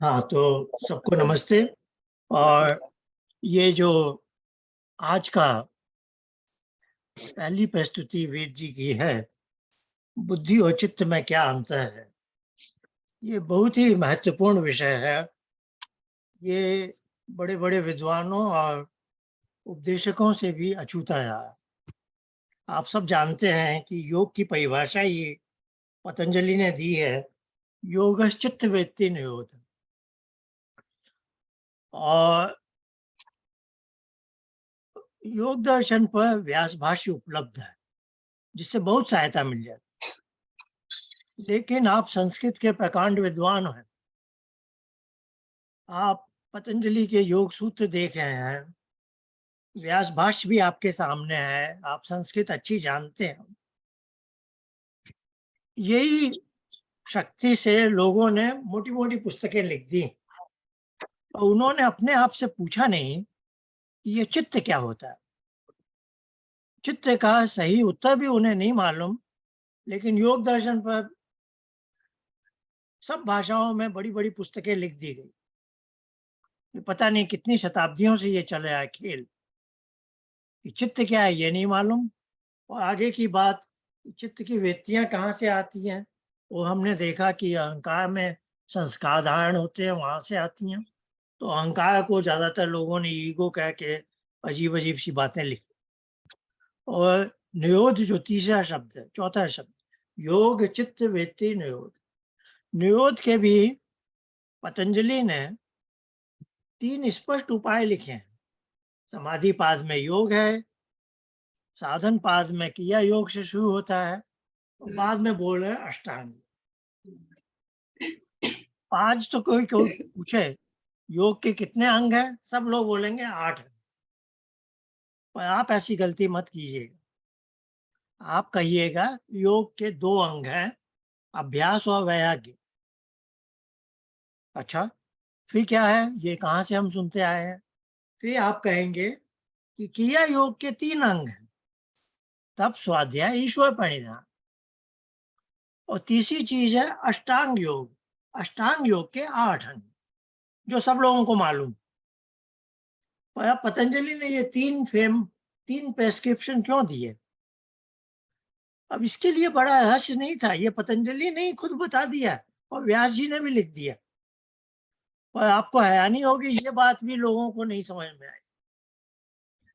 हाँ, तो सबको नमस्ते। और ये जो आज का पहली प्रस्तुति वेद जी की है, बुद्धि और चित्त में क्या अंतर है, ये बहुत ही महत्वपूर्ण विषय है। ये बड़े बड़े विद्वानों और उपदेशकों से भी अछूता है। आप सब जानते हैं कि योग की परिभाषा ही पतंजलि ने दी है, योगश्चित्त वेत्ति निरोध। और योग दर्शन पर व्यास भाष्य उपलब्ध है, जिससे बहुत सहायता मिल जाती है। लेकिन आप संस्कृत के प्रकांड विद्वान हैं, आप पतंजलि के योग सूत्र देख रहे हैं, व्यास भाष्य भी आपके सामने है, आप संस्कृत अच्छी जानते हैं। यही शक्ति से लोगों ने मोटी मोटी पुस्तकें लिख दी और उन्होंने अपने आप से पूछा नहीं कि ये चित्त क्या होता है। चित्त का सही उत्तर भी उन्हें नहीं मालूम, लेकिन योग दर्शन पर सब भाषाओं में बड़ी बड़ी पुस्तकें लिख दी गई। ये पता नहीं कितनी शताब्दियों से ये चल रहा है खेल कि चित्त क्या है ये नहीं मालूम। और आगे की बात, चित्त की वृत्तियां कहाँ से आती हैं, वो हमने देखा कि अहंकार में संस्कार धारण होते हैं, वहां से आती हैं। तो अहंकार को ज्यादातर लोगों ने ईगो कह के अजीब अजीब सी बातें लिखी। और निरोध जो तीसरा शब्द है, चौथा शब्द, योग चित्त वृत्ति निरोध। निरोध के भी पतंजलि ने 3 स्पष्ट उपाय लिखे हैं। समाधि पाद में योग है, साधन पाद में क्रिया योग से शुरू होता है, और बाद में बोल रहे हैं अष्टांग। आज तो कोई कोई पूछे योग के कितने अंग हैं, सब लोग बोलेंगे 8 है। पर आप ऐसी गलती मत कीजिएगा। आप कहिएगा योग के 2 अंग हैं, अभ्यास और वैराग्य। अच्छा, फिर क्या है, ये कहाँ से हम सुनते आए हैं। फिर आप कहेंगे कि क्रिया योग के 3 अंग हैं, तब स्वाध्याय ईश्वर परिणाम। और तीसरी चीज है अष्टांग योग। अष्टांग योग के 8 अंग, जो सब लोगों को मालूम। पर पतंजलि ने ये 3 प्रेस्क्रिप्शन क्यों दिए। अब इसके लिए बड़ा रहस्य नहीं था, ये पतंजलि ने ही खुद बता दिया और व्यास जी ने भी लिख दिया। पर आपको हैरानी होगी, ये बात भी लोगों को नहीं समझ में आई।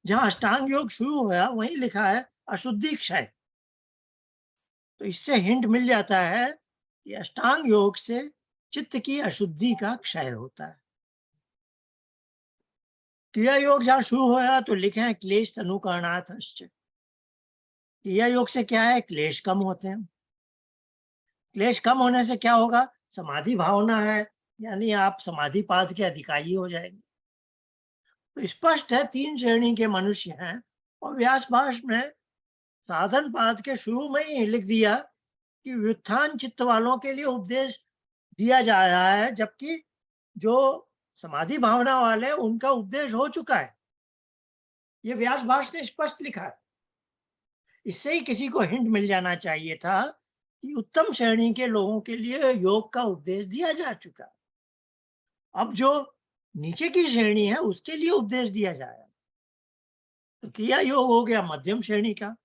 जहां अष्टांग योग शुरू हुआ वहीं लिखा है अशुद्धि क्षय। तो इससे हिंट मिल जाता है कि अष्टांग योग से चित्त की अशुद्धि का क्षय होता है। क्रिया योग जहां शुरू हुआ तो लिखे हैं क्लेश तनुकरणात्। क्रिया योग से क्या है, क्लेश कम होते हैं। क्लेश कम होने से क्या होगा, समाधि भावना है, यानी आप समाधि पाद के अधिकारी हो जाएंगे। तो स्पष्ट है 3 श्रेणी के मनुष्य हैं। और व्यास भाष्य में साधन पाद के शुरू में ही लिख दिया कि व्युत्थान चित्त वालों के लिए उपदेश दिया जा रहा है, जबकि जो समाधि भावना वाले उनका उपदेश हो चुका है। ये व्यास भाष्य ने स्पष्ट लिखा है। इससे ही किसी को हिंट मिल जाना चाहिए था कि उत्तम श्रेणी के लोगों के लिए योग का उपदेश दिया जा चुका है। अब जो नीचे की श्रेणी है उसके लिए उपदेश दिया जाएगा। तो क्रिया योग हो गया मध्यम श्रेणी का,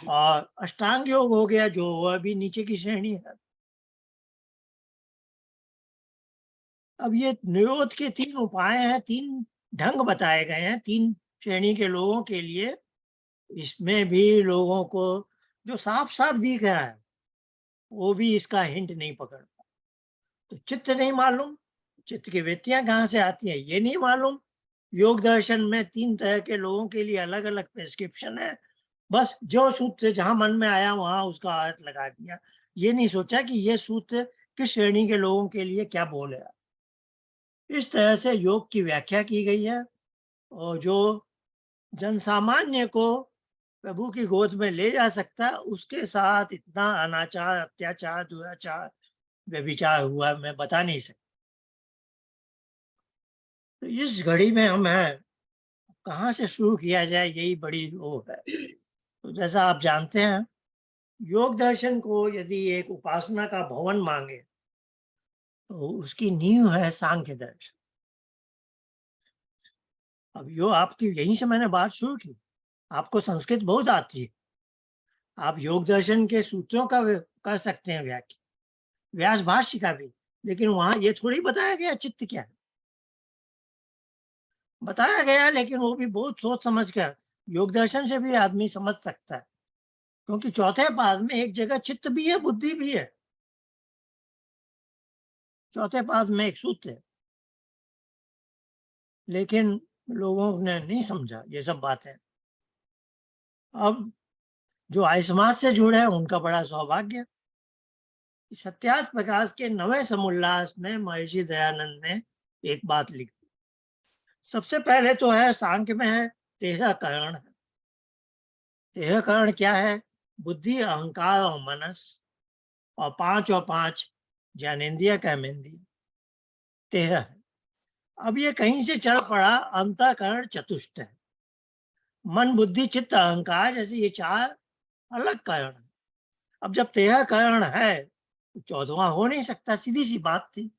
और अष्टांग योग हो गया जो वह भी नीचे की श्रेणी है। अब ये निरोध के 3 उपाय हैं, 3 ढंग बताए गए हैं 3 श्रेणी के लोगों के लिए। इसमें भी लोगों को जो साफ साफ दिख रहा है वो भी इसका हिंट नहीं पकड़ पा। तो चित्त नहीं मालूम, चित्त की वृत्तियां कहाँ से आती हैं ये नहीं मालूम। योग दर्शन में 3 तरह के लोगों के लिए अलग अलग प्रेस्क्रिप्शन है। बस जो सूत्र जहां मन में आया वहां उसका अर्थ लगा दिया, ये नहीं सोचा कि ये सूत्र किस श्रेणी के लोगों के लिए क्या बोल रहा है। इस तरह से योग की व्याख्या की गई है। और जो जनसामान्य को प्रभु की गोद में ले जा सकता है, उसके साथ इतना अनाचार अत्याचार दुराचार व्यभिचार हुआ मैं बता नहीं सकता। तो इस घड़ी में हम हैं, कहाँ से शुरू किया जाए यही बड़ी वो है। तो जैसा आप जानते हैं, योग दर्शन को यदि एक उपासना का भवन मांगे तो उसकी नींव है सांख्य दर्शन। अब यो आपकी यहीं से मैंने बात शुरू की। आपको संस्कृत बहुत आती है, आप योग दर्शन के सूत्रों का कर सकते हैं व्याख्या, व्यास भाष्य का भी, लेकिन वहां ये थोड़ी बताया गया चित्त क्या है। बताया गया लेकिन वो भी बहुत सोच समझ कर, योग दर्शन से भी आदमी समझ सकता है, क्योंकि चौथे पाद में एक जगह चित्त भी है बुद्धि भी है। चौथे पाद में एक सूत्र है, लेकिन लोगों ने नहीं समझा ये सब बातें। अब जो आर्य समाज से जुड़े हैं उनका बड़ा सौभाग्य। सत्यार्थ प्रकाश के नवे समुल्लास में महर्षि दयानंद ने एक बात लिखी। सबसे पहले तो है सांख्य में है 13 करण। 13 करण क्या है? बुद्धि, अहंकार और मनस, और 5 ज्ञानेन्द्रिय कर्मेंद्रिय, 13 है। अब ये कहीं से चढ़ पड़ा अंतःकरण चतुष्ट है। मन, बुद्धि, चित्त, अहंकार जैसे ये 4 अलग करण है। अब जब 13 करण है तो 14वां हो नहीं सकता, सीधी सी बात थी।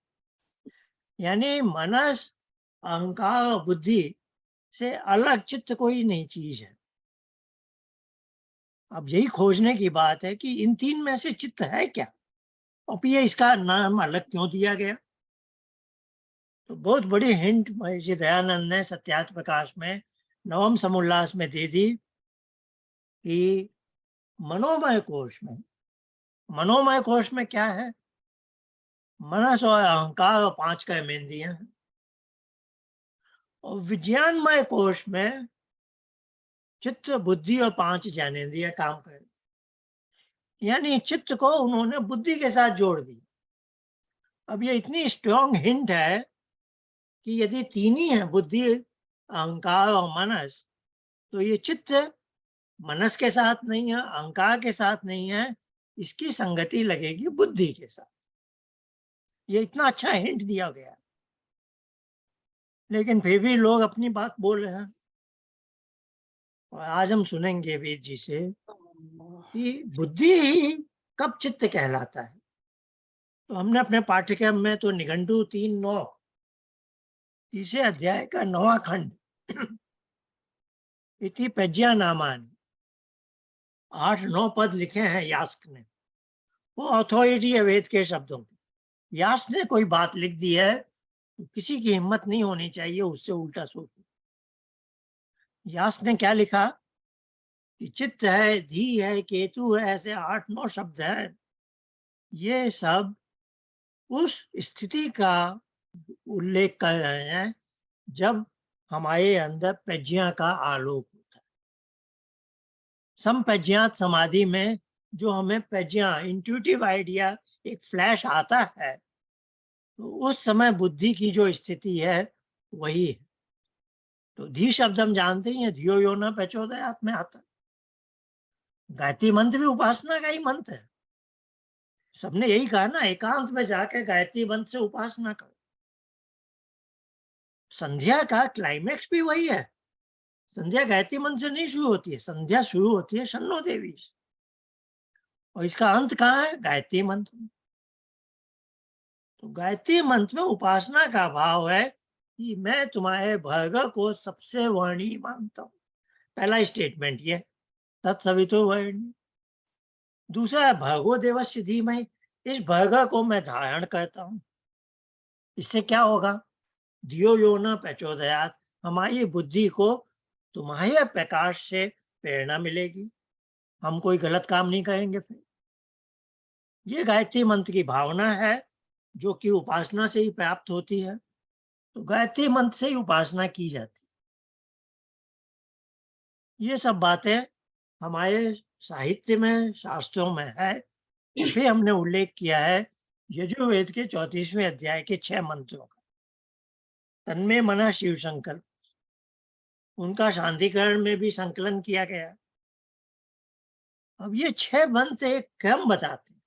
यानी मनस, अहंकार और बुद्धि से अलग चित्त कोई नहीं चीज है। अब यही खोजने की बात है कि इन 3 में से चित्त है क्या, और ये इसका नाम अलग क्यों दिया गया। तो बहुत बड़ी हिंट महर्षि दयानंद ने सत्यार्थ प्रकाश में नवम समुल्लास में दे दी कि मनोमय कोश में क्या है? मनस और अहंकार और 5 कर्मेंद्रियां हैं। और विज्ञानमय कोश में चित्त, बुद्धि और 5 ज्ञानेन्द्रिय काम करें। यानी चित्त को उन्होंने बुद्धि के साथ जोड़ दी। अब ये इतनी स्ट्रॉन्ग हिंट है कि यदि 3 ही है, बुद्धि, अहंकार और मनस, तो ये चित्त मनस के साथ नहीं है, अहंकार के साथ नहीं है, इसकी संगति लगेगी बुद्धि के साथ। ये इतना अच्छा हिंट दिया गया, लेकिन फिर भी लोग अपनी बात बोल रहे हैं। और आज हम सुनेंगे वेद जी से कि बुद्धि ही कब चित्त कहलाता है। तो हमने अपने पाठ्यक्रम में तो निघंटु 3:9, तीसरे अध्याय का 9वां खंड इति प्रज्ञा नामानि, 8-9 पद लिखे हैं यास्क ने। वो अथॉरिटी है वेद के शब्दों की। यास्क ने कोई बात लिख दी है तो किसी की हिम्मत नहीं होनी चाहिए उससे उल्टा सोचो। यास्क ने क्या लिखा कि चित्त है, धी है, केतु है, ऐसे 8-9 शब्द है। ये सब उस स्थिति का उल्लेख कर रहे हैं जब हमारे अंदर प्रज्ञा का आलोक होता है। संप्रज्ञात समाधि में जो हमें प्रज्ञा, इंट्यूटिव आइडिया, एक फ्लैश आता है, तो उस समय बुद्धि की जो स्थिति है वही है। तो धी शब्द हम जानते ही हैं, धियो यो न प्रचोदयात् में आता है। गायत्री मंत्र भी उपासना का ही मंत्र है। सबने यही कहा ना, एकांत में जाकर गायत्री मंत्र से उपासना करो। संध्या का क्लाइमेक्स भी वही है। संध्या गायत्री मंत्र से नहीं शुरू होती है, संध्या शुरू होती है शन्नो देवी से, और इसका अंत कहाँ है? गायत्री मंत्र में। तो गायत्री मंत्र में उपासना का भाव है कि मैं तुम्हारे भर्ग को सबसे वर्णी मानता हूं। पहला स्टेटमेंट ये, तत्सवितुर्वरेण्यं। दूसरा, भर्गो देवस्य धीमहि, इस भर्ग को मैं धारण करता हूं। इससे क्या होगा? धियो यो न प्रचोदयात्, हमारी बुद्धि को तुम्हारे प्रकाश से प्रेरणा मिलेगी, हम कोई गलत काम नहीं करेंगे। फिर ये गायत्री मंत्र की भावना है जो कि उपासना से ही प्राप्त होती है। तो गायत्री मंत्र से ही उपासना की जाती है। ये सब बातें हमारे साहित्य में, शास्त्रों में है। फिर हमने उल्लेख किया है यजुर्वेद के 34वें अध्याय के 6 मंत्रों का। तन्मे मना शिव संकल्प, उनका शांतिकरण में भी संकलन किया गया। अब ये 6 मंत्र एक क्रम बताते हैं।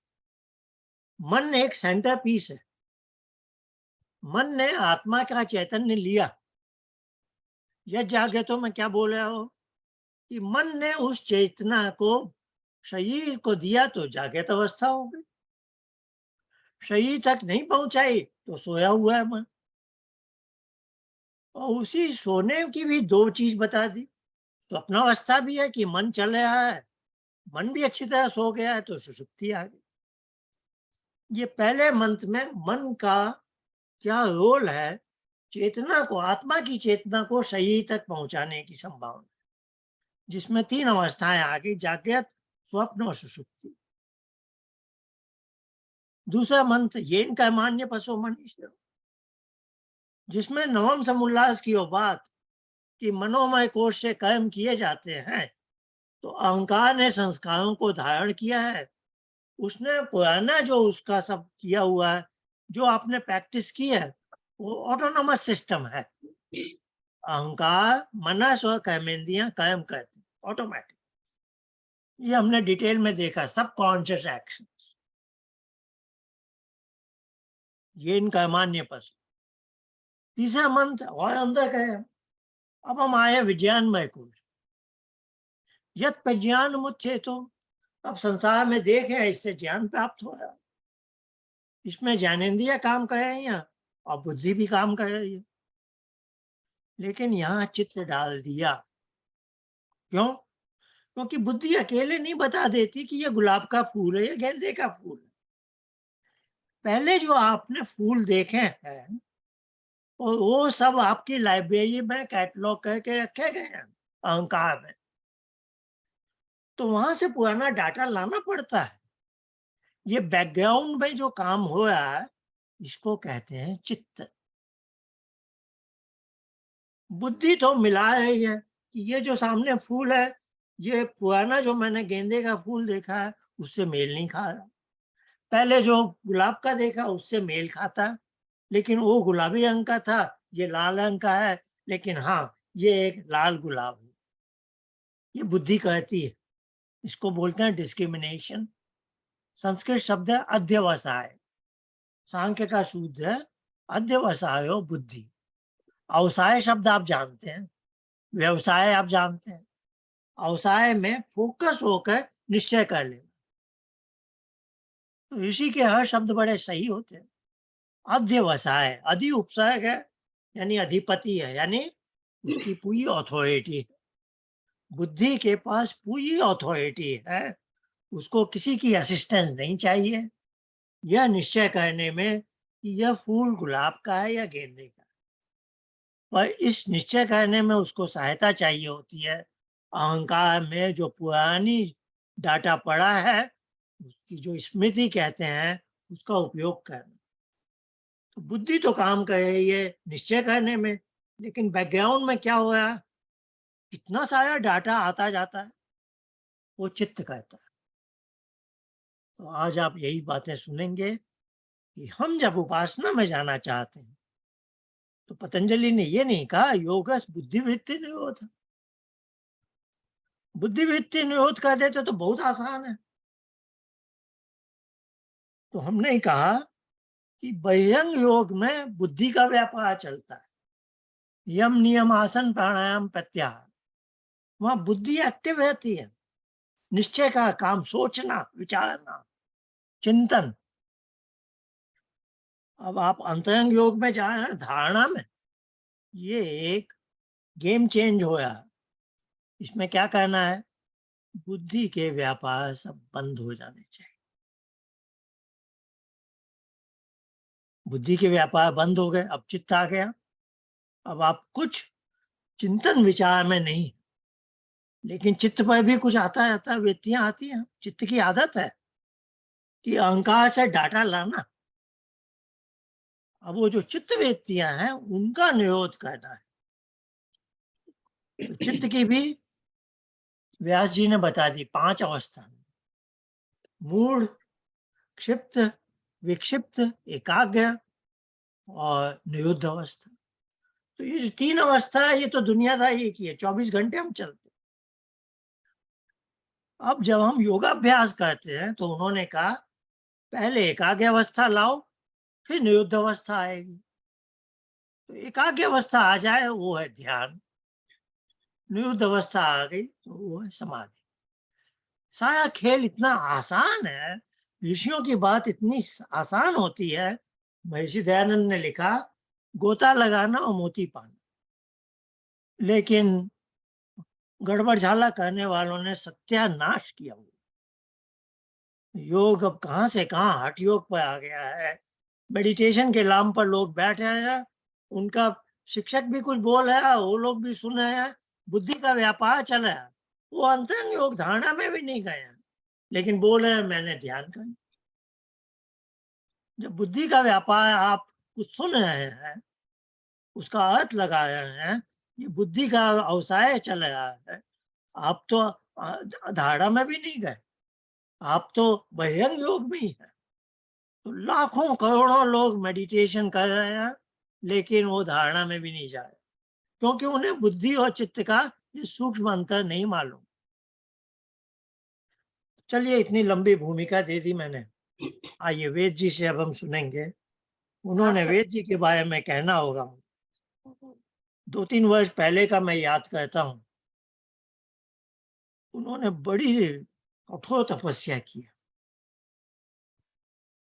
मन एक सेंटर पीस है। मन ने आत्मा का चैतन्य लिया। यह जागे तो मैं क्या बोल रहा हूं कि मन ने उस चेतना को शरीर को दिया तो जागृत अवस्था हो गई। शरीर तक नहीं पहुंचाई तो सोया हुआ है मन। और उसी सोने की भी दो चीज बता दी। स्वप्नावस्था भी है कि मन चल रहा है, मन भी अच्छी तरह सो गया है तो सुषुप्ति आ गई। ये पहले मंत्र में मन का क्या रोल है, चेतना को, आत्मा की चेतना को शरीर तक पहुंचाने की संभावना, जिसमें तीन अवस्थाएं आ गई, जागृत, स्वप्न और सुषुप्ति। दूसरा मंत्र येन का मान्य पशु मनुष्य, जिसमें नवम समुल्लास की वो बात कि मनोमय कोश से कर्म किए जाते हैं, तो अहंकार ने संस्कारों को धारण किया है। उसने पुराना जो उसका सब किया हुआ है, जो आपने प्रैक्टिस की है, वो ऑटोनोमस सिस्टम है। अहंकार, मनस और कर्मेंद्रियां कर्म करती ऑटोमेटिक। ये हमने डिटेल में देखा, सब कॉन्शियस एक्शन। ये इनका मान्य पशु। तीसरा मंत्र और अंदर गए हम। अब हम आए विज्ञानमय कोश। यत प्रज्ञान मुच्छे, तो अब संसार में देखें, इससे ज्ञान प्राप्त हो रहा है। इसमें ज्ञानेन्द्रिय काम कर रही है और बुद्धि भी काम कर रही है। लेकिन यहाँ चित्त डाल दिया। क्यों? क्योंकि बुद्धि अकेले नहीं बता देती कि ये गुलाब का फूल है या गेंदे का फूल है। पहले जो आपने फूल देखे हैं और वो सब आपकी लाइब्रेरी में कैटलॉग करके रखे गए हैं अहंकार में, तो वहां से पुराना डाटा लाना पड़ता है। ये बैकग्राउंड में जो काम हो रहा है, इसको कहते हैं चित्त। बुद्धि तो मिला रही है कि ये जो सामने फूल है, ये पुराना जो मैंने गेंदे का फूल देखा है उससे मेल नहीं खा रहा। पहले जो गुलाब का देखा उससे मेल खाता है, लेकिन वो गुलाबी रंग का था, ये लाल रंग का है, लेकिन हाँ, ये एक लाल गुलाब है। ये बुद्धि कहती है। इसको बोलते हैं डिस्क्रिमिनेशन। संस्कृत शब्द है अध्यवसाय। सांख्य का सूत्र है अध्यवसायो बुद्धि। अवसाय शब्द आप जानते हैं, व्यवसाय आप जानते हैं। अवसाय में फोकस होकर निश्चय कर लेना। तो इसी के हर शब्द बड़े सही होते हैं। अध्यवसाय, अधि उपसर्ग है, यानी अधिपति है, यानी उसकी पूरी अथॉरिटी है। बुद्धि के पास पूरी अथॉरिटी है, उसको किसी की असिस्टेंस नहीं चाहिए यह निश्चय करने में कि यह फूल गुलाब का है या गेंदे का। पर इस निश्चय करने में उसको सहायता चाहिए होती है अहंकार में जो पुरानी डाटा पड़ा है, उसकी जो स्मृति कहते हैं, उसका उपयोग करना। तो बुद्धि तो काम कर रही है निश्चय करने में, लेकिन बैकग्राउंड में क्या हो रहा है, कितना सारा डाटा आता जाता है, वो चित्त कहता है। तो आज आप यही बातें सुनेंगे कि हम जब उपासना में जाना चाहते हैं, तो पतंजलि ने ये नहीं कहा योगस बुद्धिवृत्ति निरोध। बुद्धिवृत्ति निरोध कर देते तो बहुत आसान है। तो हमने कहा कि बहिरंग योग में बुद्धि का व्यापार चलता है। यम नियम आसन प्राणायाम प्रत्याहार, वहां बुद्धि एक्टिव रहती है। निश्चय का काम सोचना, विचारना, चिंतन। अब आप अंतरंग योग में जा रहे हैं, धारणा में, ये एक गेम चेंज हो रहा है। इसमें क्या करना है, बुद्धि के व्यापार सब बंद हो जाने चाहिए। बुद्धि के व्यापार बंद हो गए, अब चित्त आ गया। अब आप कुछ चिंतन विचार में नहीं, लेकिन चित्त पर भी कुछ आता जाता, वृत्तियां आती हैं। चित्त की आदत है कि अहंकार से डाटा लाना। अब वो जो चित्त वृत्तियां हैं उनका निरोध करना है। तो चित्त की भी व्यास जी ने बता दी 5 अवस्था, मूढ़, क्षिप्त, विक्षिप्त, एकाग्र और निरुद्ध अवस्था। तो ये जो 3 अवस्था है, ये तो दुनियादारी की है, 24 घंटे हम चलते। अब जब हम योगाभ्यास करते हैं तो उन्होंने कहा पहले एकाग्र अवस्था लाओ, फिर निरुद्ध अवस्था आएगी। तो एकाग्र अवस्था आ जाए वो है ध्यान, निरुद्ध अवस्था आ गई तो वो है समाधि। सारा खेल इतना आसान है ऋषियों की बात इतनी आसान होती है। महर्षि दयानंद ने लिखा, गोता लगाना और मोती पाना, लेकिन गड़बड़ झाला करने वालों ने सत्यानाश किया हुआ। योग अब कहां से कहां हठ योग पर आ गया है। मेडिटेशन के नाम पर लोग बैठे हैं, उनका शिक्षक भी कुछ बोल है, वो लोग भी सुन रहे हैं, बुद्धि का व्यापार चल रहा है। वो अंतरंग योग धारणा में भी नहीं गए हैं, लेकिन बोल रहे हैं मैंने ध्यान कर। जब बुद्धि का व्यापार आप कुछ सुन रहे हैं, उसका अर्थ लगा रहे हैं, ये बुद्धि का अवसाय चल रहा है, आप तो धारणा में भी नहीं गए, आप तो बहिरंग योग में ही है। तो लाखों करोड़ों लोग मेडिटेशन कर रहे हैं, लेकिन वो धारणा में भी नहीं जा रहे, क्योंकि उन्हें बुद्धि और चित्त का ये सूक्ष्म अंतर नहीं मालूम। चलिए, इतनी लंबी भूमिका दे दी मैंने। आइए वेद जी से अब हम सुनेंगे, उन्होंने वेद जी के बारे में कहना होगा। 2-3 वर्ष पहले का मैं याद करता हूँ, उन्होंने बड़ी कठोर तपस्या की,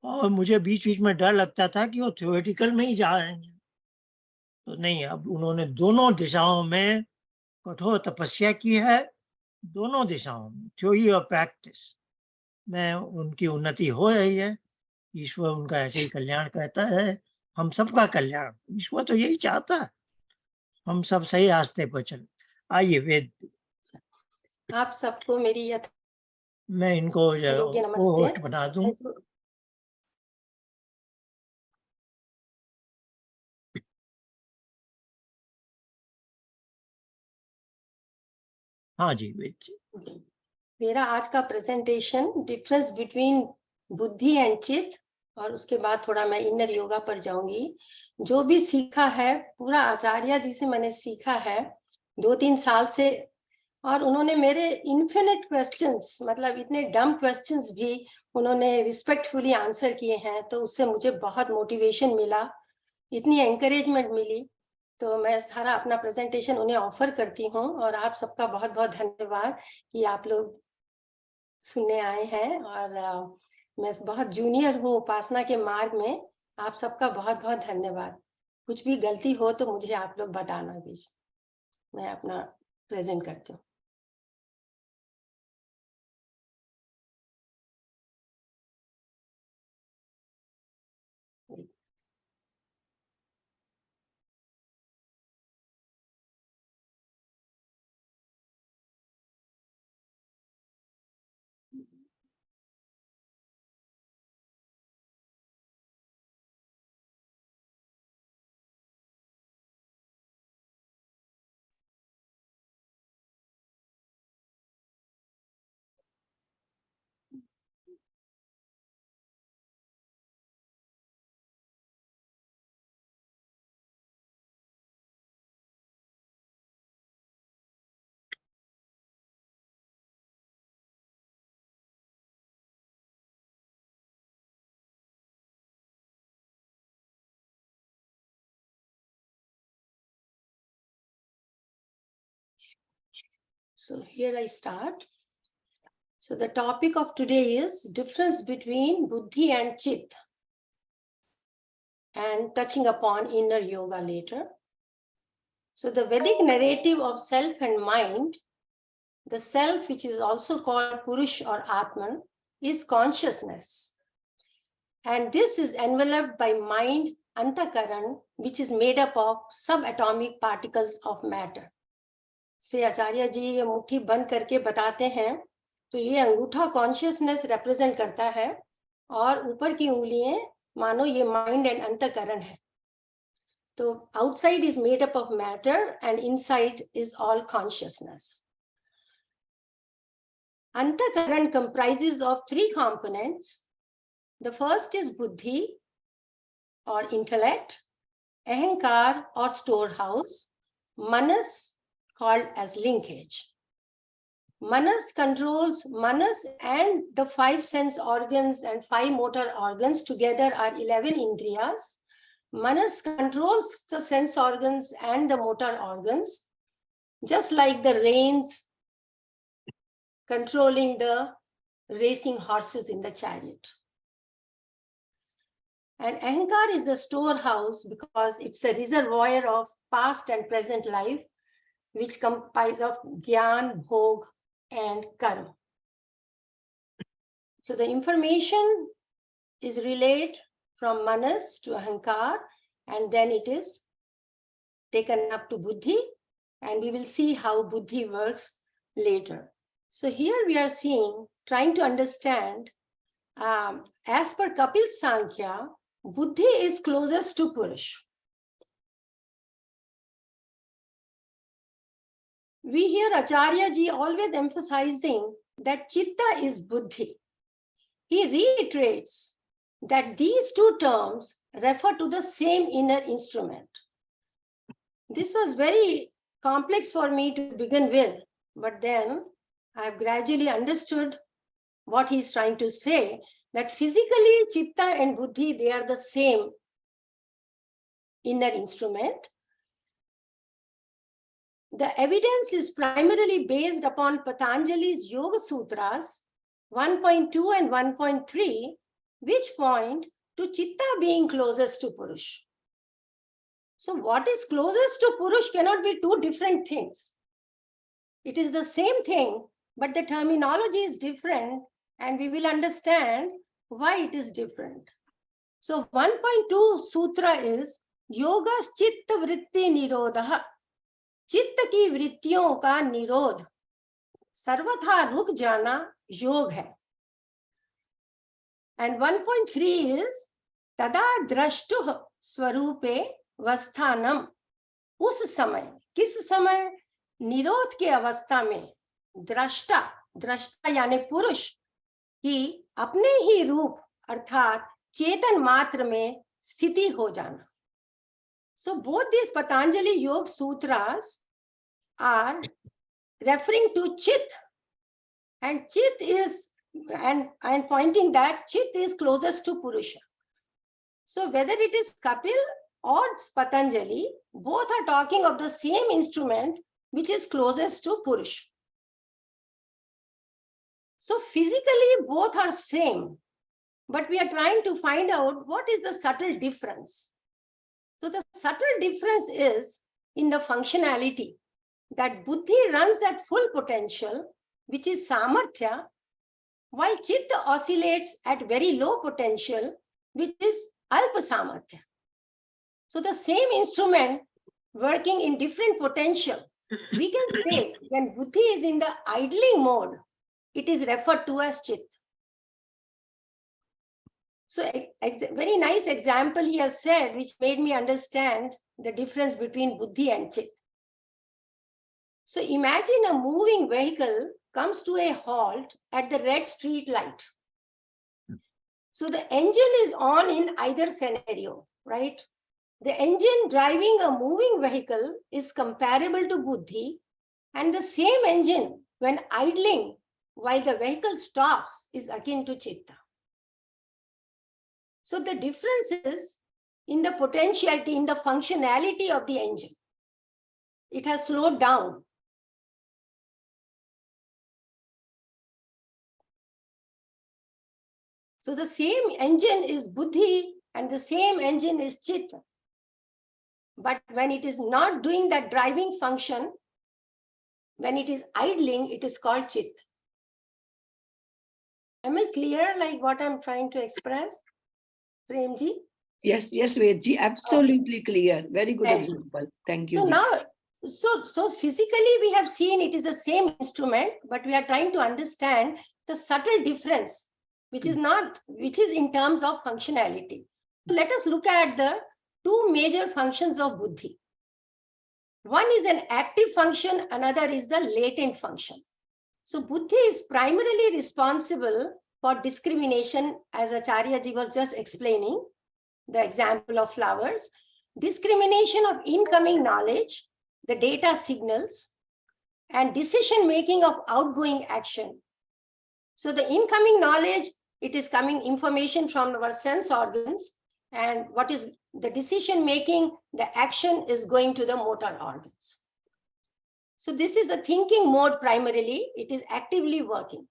और मुझे बीच बीच में डर लगता था कि वो थ्योरेटिकल में ही जा रहे हैं। तो नहीं, अब उन्होंने दोनों दिशाओं में कठोर तपस्या की है, दोनों दिशाओं में, थ्योरी और प्रैक्टिस में उनकी उन्नति हो रही है। ईश्वर उनका ऐसे ही कल्याण करता है, हम सबका कल्याण ईश्वर तो यही चाहता है, हम सब सही रास्ते पर चले। आइए वेद। आप सबको मेरी मैं इनको योग्य को नमस्ते। होस्ट बना दूं। हाँ जी वेद जी। मेरा आज का प्रेजेंटेशन डिफरेंस बिटवीन बुद्धि एंड चित्त, और उसके बाद थोड़ा मैं इनर योगा पर जाऊंगी। जो भी सीखा है पूरा आचार्य जी से मैंने सीखा है 2-3 साल से, और उन्होंने मेरे इन्फिनिट क्वेश्चंस, मतलब इतने डम क्वेश्चंस भी उन्होंने रिस्पेक्टफुली आंसर किए हैं, तो उससे मुझे बहुत मोटिवेशन मिला, इतनी एंकरेजमेंट मिली। तो मैं सारा अपना प्रेजेंटेशन उन्हें ऑफर करती हूँ, और आप सबका बहुत बहुत धन्यवाद कि आप लोग सुनने आए हैं। और मैं बहुत जूनियर हूँ उपासना के मार्ग में। आप सबका बहुत बहुत धन्यवाद। कुछ भी गलती हो तो मुझे आप लोग बताना बीच। मैं अपना प्रेजेंट करती हूँ। So here I start. So the topic of today is difference between buddhi and chit, and touching upon inner yoga later. So the Vedic narrative of self and mind, the self, which is also called Purush or Atman, is consciousness. And this is enveloped by mind, Antakaran, which is made up of subatomic particles of matter. से आचार्य जी ये मुट्ठी बंद करके बताते हैं, तो ये अंगूठा कॉन्शियसनेस रिप्रेजेंट करता है, और ऊपर की उंगलियां मानो ये माइंड एंड अंतःकरण है। तो outside is made up of matter and inside is all consciousness. अंतःकरण comprises of 3 components. The first is buddhi or intellect, ahankar or storehouse, manas called as linkage. Manas controls, manas and the 5 sense organs and 5 motor organs together are 11 indriyas. Manas controls the sense organs and the motor organs, just like the reins controlling the racing horses in the chariot. And ahankar is the storehouse because it's a reservoir of past and present life, which comprise of gyan, bhog, and karma. So the information is relayed from manas to ahankar, and then it is taken up to buddhi, and we will see how buddhi works later. So here we are trying to understand, as per Kapil Sankhya, buddhi is closest to Purush. We hear Acharya ji always emphasizing that chitta is buddhi. He reiterates that these two terms refer to the same inner instrument. This was very complex for me to begin with, but then I have gradually understood what he's trying to say, that physically chitta and buddhi, they are the same inner instrument. The evidence is primarily based upon Patanjali's Yoga Sutras 1.2 and 1.3, which point to chitta being closest to Purush. So what is closest to Purush cannot be two different things. It is the same thing, but the terminology is different, and we will understand why it is different. So 1.2 sutra is Yoga Chitta Vritti Nirodha. चित्त की वृत्तियों का निरोध, सर्वथा रुक जाना योग है. And 1.3 is तदा द्रष्टुः स्वरूपे वस्थानम. उस समय, किस समय? निरोध के अवस्था में दृष्टा, दृष्टा यानी पुरुष की अपने ही रूप अर्थात चेतन मात्र में स्थिति हो जाना. So both these Patanjali Yoga Sutras are referring to Chit, and Chit is, and pointing that Chit is closest to Purusha. So whether it is Kapil or Patanjali, both are talking of the same instrument which is closest to Purusha. So physically both are same, but we are trying to find out what is the subtle difference. So the subtle difference is in the functionality, that buddhi runs at full potential, which is samarthya, while chitta oscillates at very low potential, which is alpa samarthya. So the same instrument working in different potential, we can say when buddhi is in the idling mode, it is referred to as chitta. So a very nice example he has said, which made me understand the difference between buddhi and chit. So imagine a moving vehicle comes to a halt at the red street light. So the engine is on in either scenario, right? The engine driving a moving vehicle is comparable to buddhi, and the same engine when idling while the vehicle stops is akin to chitta. So the difference is in the potentiality, in the functionality of the engine. It has slowed down. So the same engine is buddhi and the same engine is chitta. But when it is not doing that driving function, when it is idling, it is called chitta. Am I clear like what I'm trying to express? Premji? Yes, Vedji, absolutely clear. Very good example. Thank you. So now, so physically we have seen it is the same instrument, but we are trying to understand the subtle difference, which is in terms of functionality. So let us look at the two major functions of buddhi. One is an active function, another is the latent function. So buddhi is primarily responsible for discrimination, as Acharya ji was just explaining, the example of flowers, discrimination of incoming knowledge, the data signals, and decision-making of outgoing action. So the incoming knowledge, it is coming information from our sense organs, and what is the decision-making, the action is going to the motor organs. So this is a thinking mode primarily, it is actively working.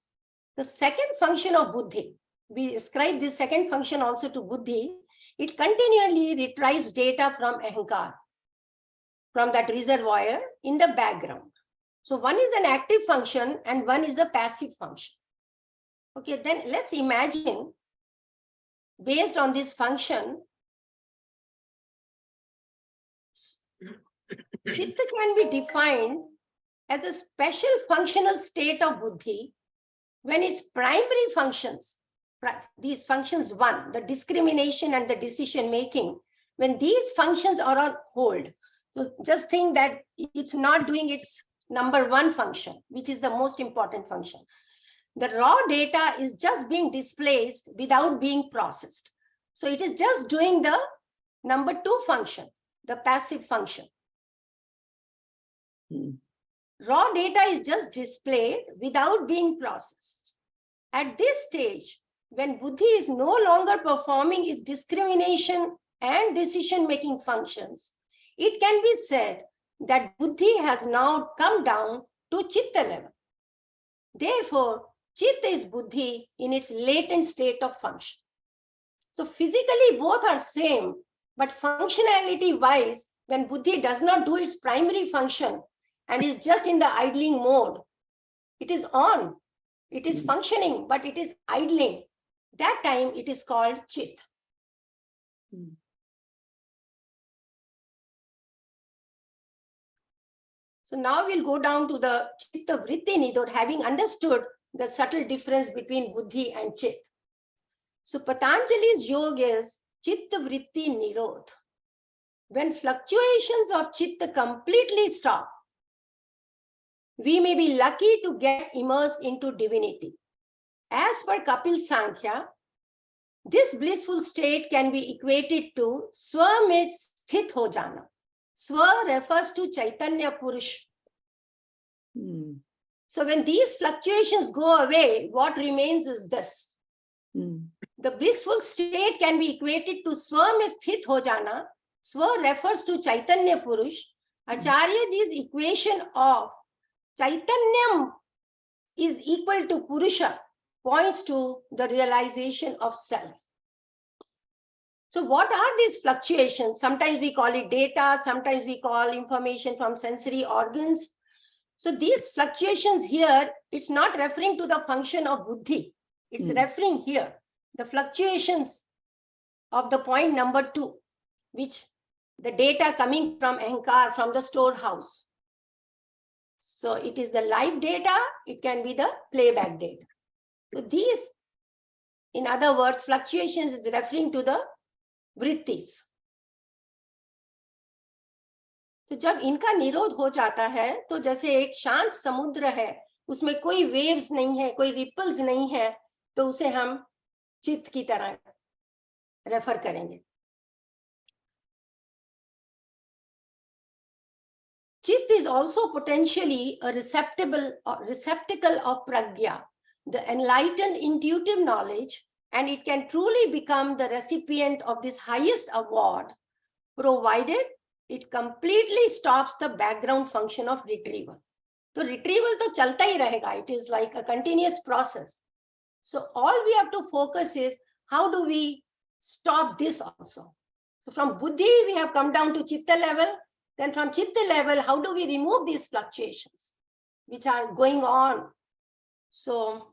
The second function of buddhi, we ascribe this second function also to buddhi, it continually retrieves data from Ahankar, from that reservoir in the background. So one is an active function and one is a passive function. Okay, then let's imagine, based on this function, Chitta can be defined as a special functional state of Buddhi when its primary functions, these functions one, the discrimination and the decision making, when these functions are on hold. So just think that it's not doing its number one function, which is the most important function. The raw data is just being displaced without being processed. So it is just doing the number two function, the passive function. Raw data is just displayed without being processed. At this stage, when Buddhi is no longer performing its discrimination and decision-making functions, it can be said that Buddhi has now come down to Chitta level. Therefore, Chitta is Buddhi in its latent state of function. So physically both are same, but functionality-wise, when Buddhi does not do its primary function and is just in the idling mode, it is on, it is functioning, but it is idling. That time it is called Chit. So now we'll go down to the Chitta Vritti Nidodh, having understood the subtle difference between Buddhi and Chit. So Patanjali's yoga is Chitta Vritti Nirodh. When fluctuations of Chitta completely stop, we may be lucky to get immersed into divinity. As per Kapil Sankhya, this blissful state can be equated to Swa mein sthit ho jana. Swa refers to Chaitanya Purush. So when these fluctuations go away, what remains is this. The blissful state can be equated to Swa mein sthit ho jana. Swa refers to Chaitanya Purush. Acharyaji's equation of Chaitanyam is equal to Purusha points to the realization of self. So what are these fluctuations? Sometimes we call it data, sometimes we call information from sensory organs. So these fluctuations here, it's not referring to the function of Buddhi. It's referring here, the fluctuations of the point number 2, which the data coming from Ahankar, from the storehouse. So it is the live data, it can be the playback data. So these, in other words, fluctuations is referring to the वृत्तिस. तो जब इनका निरोध हो जाता है तो जैसे एक शांत समुद्र है, उसमें कोई वेव्स नहीं है, कोई रिपल्स नहीं है, तो उसे हम चित्त की तरह रेफर करेंगे. Chitt is also potentially a receptacle of pragya, the enlightened intuitive knowledge, and it can truly become the recipient of this highest award, provided it completely stops the background function of retrieval. So retrieval to chalta hi rahega. It is like a continuous process. So all we have to focus is how do we stop this also. So from Buddhi, we have come down to Chitta level. Then from Chitta level, how do we remove these fluctuations which are going on? So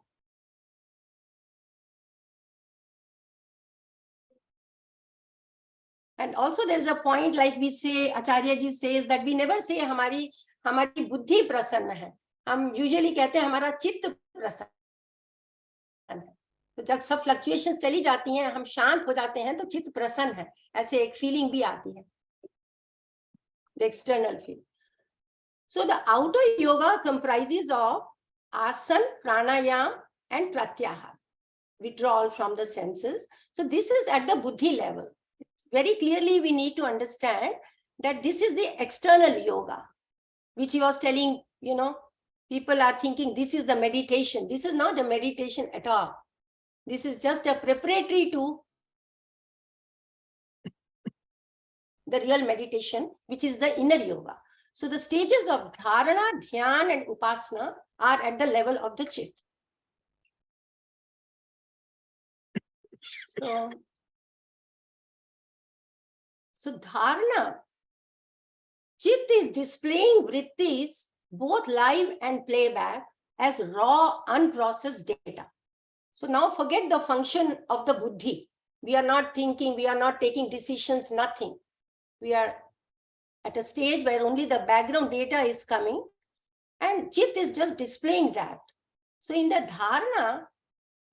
and also there's a point, like we say, Acharya ji says that we never say hamari buddhi prasanna hai. हम usually कहते हैं हमारा चित्त प्रसन्न है. तो जब सब फ्लक्चुएशंस चली जाती हैं, हम शांत हो जाते हैं, तो चित्त प्रसन्न है, ऐसे एक फीलिंग भी आती है. The external feeling. So the outer yoga comprises of asana, pranayama, and pratyahara, withdrawal from the senses. So this is at the buddhi level. Very clearly, we need to understand that this is the external yoga, which he was telling, you know, people are thinking this is the meditation. This is not a meditation at all. This is just a preparatory to the real meditation, which is the inner yoga. So the stages of dharana, dhyan, and upasana are at the level of the chit. So So dharana, Chit is displaying vrittis, both live and playback, as raw, unprocessed data. So now forget the function of the buddhi. We are not thinking, we are not taking decisions, nothing. We are at a stage where only the background data is coming and Chit is just displaying that. So in the dharana,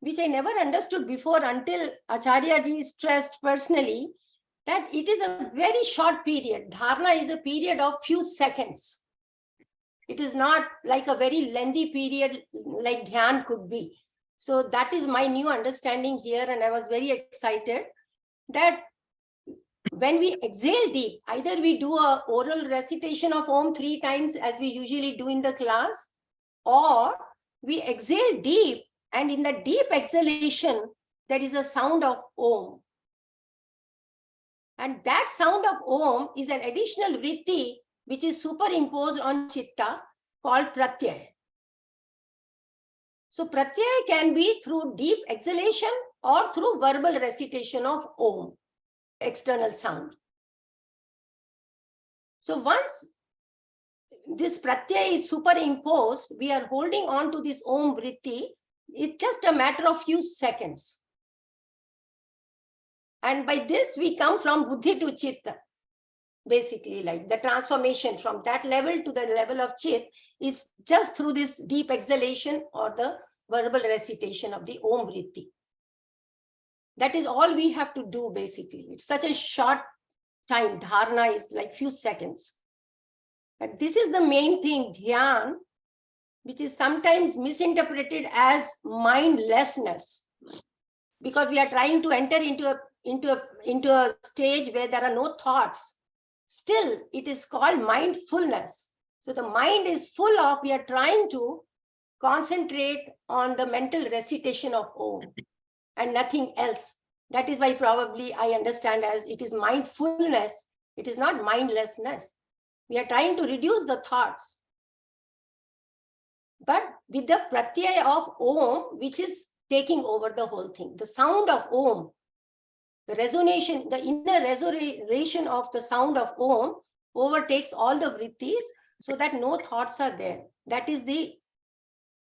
which I never understood before until Acharya ji stressed personally, that it is a very short period. Dharana is a period of few seconds. It is not like a very lengthy period like dhyan could be. So that is my new understanding here, and I was very excited that when we exhale deep, either we do a oral recitation of Om 3 times as we usually do in the class, or we exhale deep, and in the deep exhalation, there is a sound of Om. And that sound of Om is an additional vritti which is superimposed on chitta called pratyaya. So pratyaya can be through deep exhalation or through verbal recitation of Om, external sound. So once this pratyaya is superimposed, we are holding on to this Om vritti. It's just a matter of few seconds. And by this, we come from buddhi to chitta. Basically, like the transformation from that level to the level of chit is just through this deep exhalation or the verbal recitation of the Om vritti. That is all we have to do, basically. It's such a short time. Dharana is like few seconds. But this is the main thing, dhyan, which is sometimes misinterpreted as mindlessness, because we are trying to enter into a stage where there are no thoughts. Still, it is called mindfulness. So the mind is full of, we are trying to concentrate on the mental recitation of Om and nothing else. That is why probably I understand as it is mindfulness. It is not mindlessness. We are trying to reduce the thoughts. But with the pratyaya of Om, which is taking over the whole thing, the sound of Om, the resonation, the inner resoration of the sound of Om overtakes all the vrittis so that no thoughts are there. That is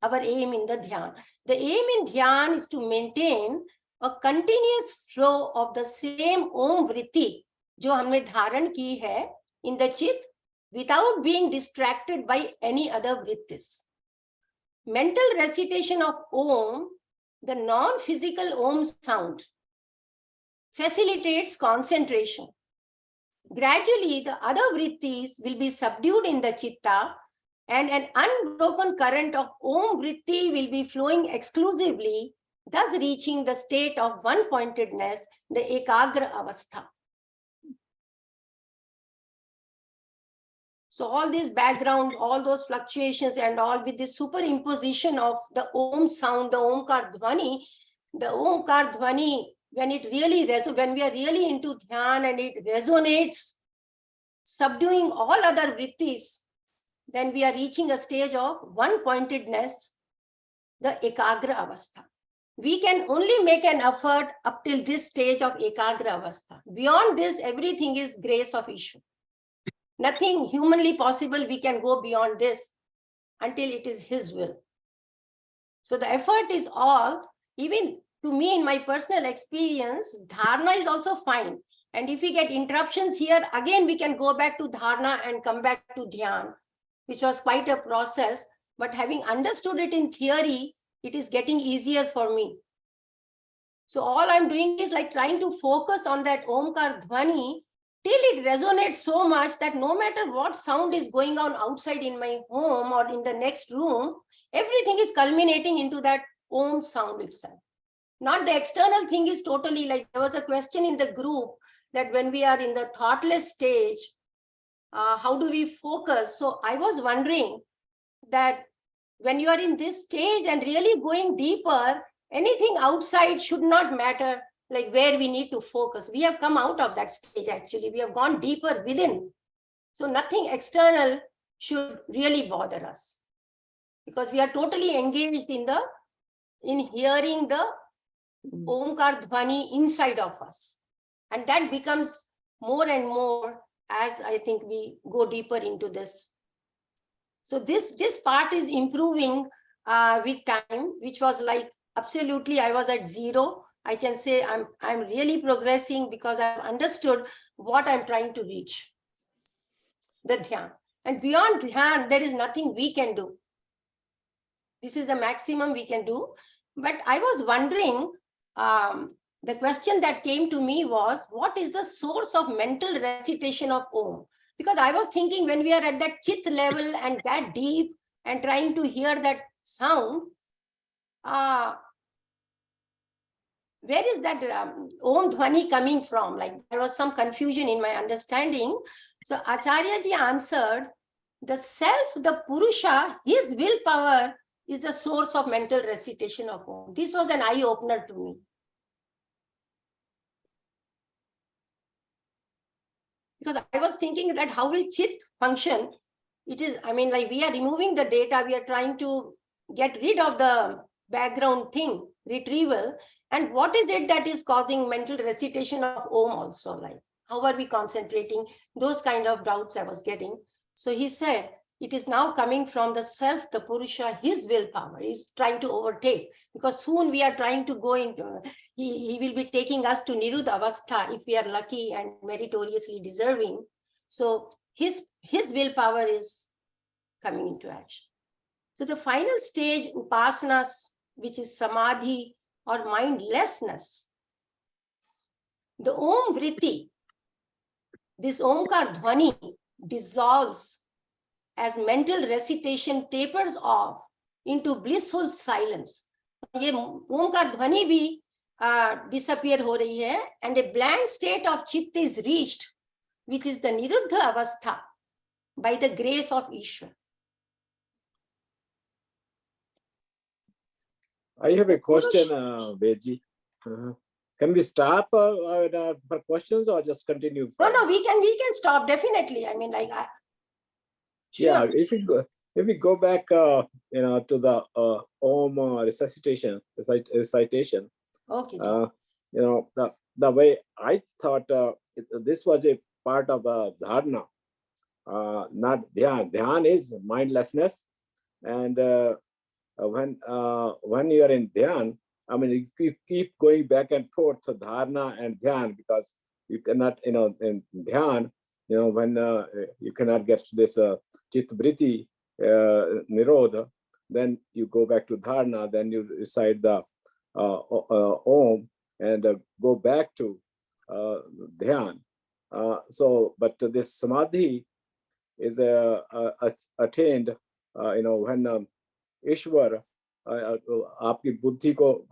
our aim in the dhyan. The aim in dhyan is to maintain a continuous flow of the same Om vritti जो हमने धारण की है in the chit without being distracted by any other vrittis. Mental recitation of Om, the non-physical Om sound, facilitates concentration. Gradually, the other vrittis will be subdued in the chitta, and an unbroken current of Om vritti will be flowing exclusively, thus reaching the state of one-pointedness, the ekagra avastha. So all this background, all those fluctuations and all with this superimposition of the Om sound, the Omkar Dhvani, when it really when we are really into dhyan and it resonates, subduing all other vrittis, then we are reaching a stage of one-pointedness, the ekagra avastha. We can only make an effort up till this stage of ekagra avastha. Beyond this, everything is grace of Ishu. Nothing humanly possible we can go beyond this until it is his will. So the effort is all, even to me in my personal experience, dharana is also fine. And if we get interruptions here, again we can go back to dharana and come back to dhyan, which was quite a process. But having understood it in theory, it is getting easier for me. So all I'm doing is like trying to focus on that Omkar Dhvani till it resonates so much that no matter what sound is going on outside in my home or in the next room, everything is culminating into that Om sound itself. Not the external thing is totally like, there was a question in the group that when we are in the thoughtless stage, how do we focus? So I was wondering that when you are in this stage and really going deeper, anything outside should not matter, like where we need to focus. We have come out of that stage actually. We have gone deeper within. So nothing external should really bother us, because we are totally engaged in hearing the Omkar Dhvani inside of us. And that becomes more and more as I think we go deeper into this. So this part is improving with time, which was like absolutely I was at zero. I can say I'm really progressing because I've understood what I'm trying to reach. The dhyan. And beyond dhyan, there is nothing we can do. This is the maximum we can do. But I was wondering, the question that came to me was, what is the source of mental recitation of Om? Because I was thinking when we are at that chit level and that deep and trying to hear that sound, where is that Om Dhwani coming from? Like there was some confusion in my understanding. So Acharya ji answered, the self, the Purusha, his willpower is the source of mental recitation of Om. This was an eye-opener to me. Because I was thinking that how will Chit function? It is, I mean, like we are removing the data, we are trying to get rid of the background thing, retrieval. And what is it that is causing mental recitation of Om also? Like, how are we concentrating? Those kind of doubts I was getting. So he said, it is now coming from the self, the Purusha, his willpower is trying to overtake. Because soon we are trying to go into, he will be taking us to Niruddha Avastha if we are lucky and meritoriously deserving. So his willpower is coming into action. So the final stage, upasanas, which is samadhi or mindlessness, the Om Vritti, this Omkar Dhwani dissolves as mental recitation tapers off into blissful silence. ये Omkar Dhwani भी disappear हो रही है, and a blank state of chitta is reached, which is the Niruddha Avastha by the grace of Ishwar. I have a question, Veji. Can we stop for questions or just continue? No, we can stop definitely. I mean, like, sure. Yeah, if we go back, to the Om recitation. Okay. The way I thought this was a part of dharana, not dhyan. Dhyan is mindlessness, and when you are in dhyan, I mean, you keep going back and forth, so dharana and dhyan, because you cannot, in dhyan, when you cannot get to this chit vritti nirodha, then you go back to dharana, then you recite the Om and go back to dhyan. But this samadhi is attained, when ईश्वर आपकी बुद्धि को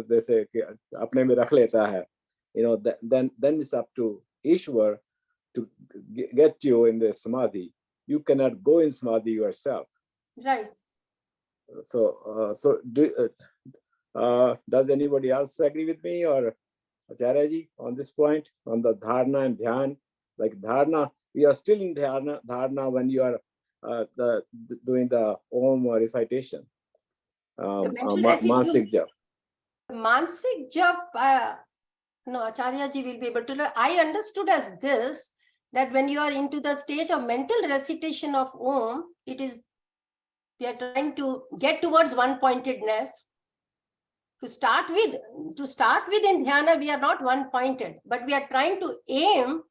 जैसे कि अपने में रख लेता है, then it's up to Ishwar to get you in the samadhi. You cannot go in samadhi yourself. Right. So does anybody else agree with me or Acharya ji on this point, on the dharana and dhyan? Like dharana, we are still in dharana when you are doing the Om recitation. Mansik jap. Mansik jap, no, Acharya ji will be able to learn. I understood as this, that when you are into the stage of mental recitation of Om, it is, we are trying to get towards one-pointedness. To start with in dhyana, we are not one-pointed, but we are trying to aim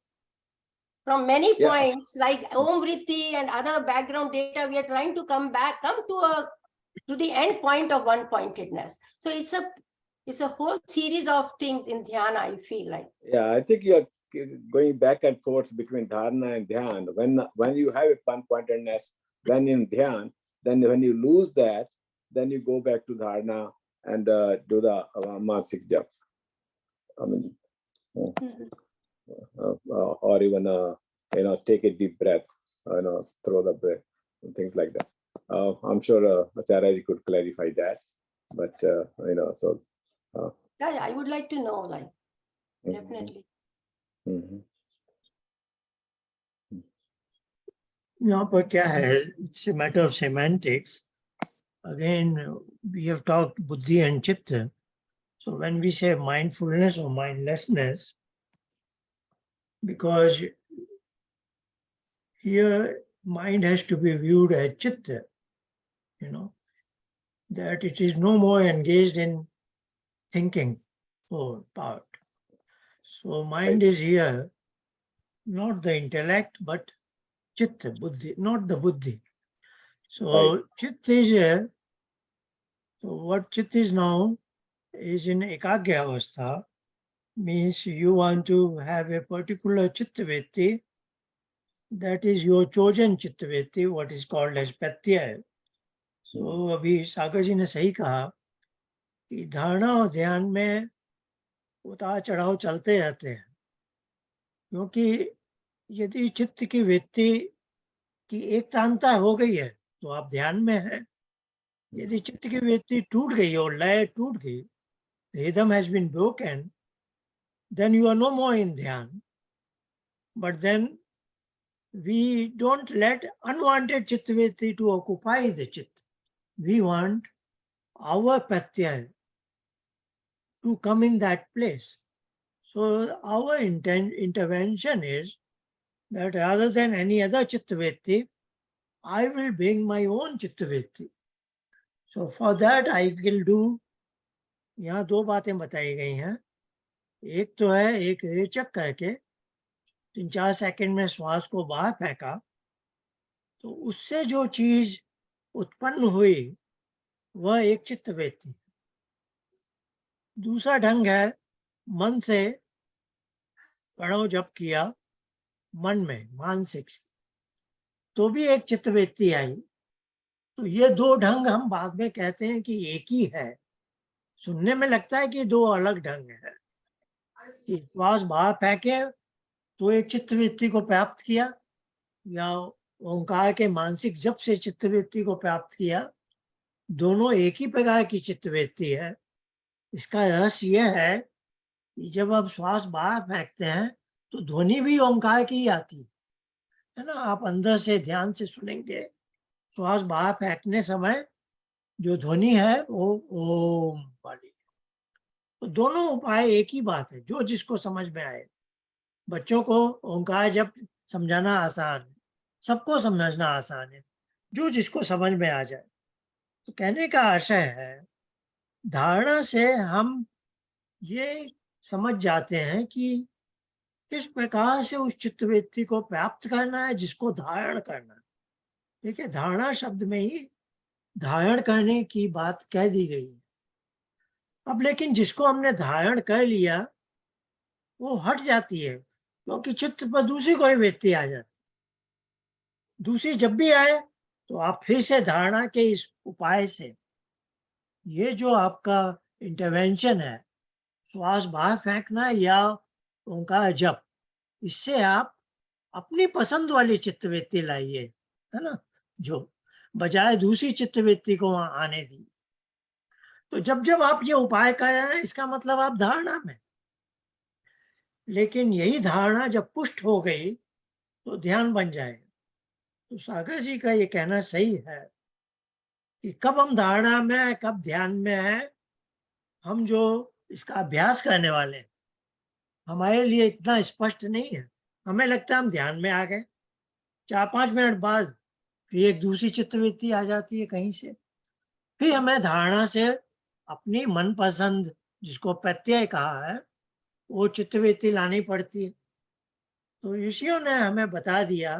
from many points, like Om Vritti and other background data. We are trying to come to the end point of one-pointedness. So it's a whole series of things in dhyana, I feel like. Yeah, I think you are going back and forth between dharana and dhyan. When you have a one-pointedness, then in dhyan, then when you lose that, then you go back to dharana and do the mansik jap. I mean, or even take a deep breath, throw the breath, and things like that. I'm sure Acharya could clarify that, but so. Yeah, I would like to know, like, definitely. यहाँ पर क्या है, it's a matter of semantics. Again, we have talked buddhi and chitta. So when we say mindfulness or mindlessness, because here mind has to be viewed as chitta, that it is no more engaged in thinking part. So mind is here, not the intellect, but chitta, buddhi, not the buddhi. So chitta is here. So what chitta is now is in ekagya avastha, means you want to have a particular chitta vritti, that is your chosen chitta vritti, what is called as pratyaya. So अभी सागर जी ने सही कहा कि धारणा और ध्यान में उतार चढ़ाव चलते रहते हैं, क्योंकि यदि चित्त की वृत्ति की एकतांता हो गई है तो आप ध्यान में है। यदि चित्त की वृत्ति टूट गई और लय टूट गई, rhythm has been broken, then you are no more in dhyan. But then we don't let unwanted chitta vritti to occupy the chitta. We want our pratyaya to come in that place. So our intervention is that rather than any other chitta vritti, I will bring my own chitta vritti. So for that I will do, यहाँ दो बातें बताई गई हैं। एक तो है एक रेचक करके 3-4 सेकंड में श्वास को बाहर फेंका तो उससे जो चीज उत्पन्न हुई वह एक चित्त वृत्ति। दूसरा ढंग है मन से प्रणव जप किया मन में मानसिक, तो भी एक चित्त वृत्ति आई। तो ये दो ढंग हम बाद में कहते हैं कि एक ही है। सुनने में लगता है कि दो अलग ढंग है, कि श्वास बाहर फेंके तो एक चित्त वृत्ति को प्राप्त किया, या ओंकार के मानसिक जप से चित्त वृत्ति को प्राप्त किया, दोनों एक ही प्रकार की चित्त वृत्ति है। इसका रहस्य यह है कि जब आप श्वास बाहर फेंकते हैं तो ध्वनि भी ओंकार की ही आती है ना। आप अंदर से ध्यान से सुनेंगे, श्वास बाहर फेंकने समय जो ध्वनि है वो ओम वाली। तो दोनों उपाय एक ही बात है, जो जिसको समझ में आए। बच्चों को ओंकार जब समझाना आसान है, सबको समझना आसान है, जो जिसको समझ में आ जाए। तो कहने का आशय है, धारणा से हम ये समझ जाते हैं कि किस प्रकार से उस चित्तवृत्ति को प्राप्त करना है जिसको धारण करना है। देखिए, धारणा शब्द में ही धारण करने की बात कह दी गई है। अब लेकिन जिसको हमने धारण कर लिया वो हट जाती है, क्योंकि चित्त पर दूसरी कोई वृत्ति आ जाती। दूसरी जब भी आए तो आप फिर से धारणा के इस उपाय से, ये जो आपका इंटरवेंशन है, श्वास बाहर फेंकना या ओंकार जप, इससे आप अपनी पसंद वाली चित्तवृत्ति लाइए, है ना, जो बजाय दूसरी चित्तवृत्ति को वहां आने दी। तो जब जब आप ये उपाय कर रहे हैं, इसका मतलब आप धारणा में। लेकिन यही धारणा जब पुष्ट हो गई तो ध्यान बन जाएगा। तो सागर जी का ये कहना सही है कि कब हम धारणा में है, कब ध्यान में है, हम जो इसका अभ्यास करने वाले हैं, हमारे लिए इतना स्पष्ट नहीं है। हमें लगता है हम ध्यान में आ गए, 4-5 मिनट बाद फिर एक दूसरी चित्तवृत्ति आ जाती है कहीं से, फिर हमें धारणा से अपनी मनपसंद, जिसको प्रत्यय कहा है, वो चित्तवृत्ति लानी पड़ती है। तो ऋषियों ने हमें बता दिया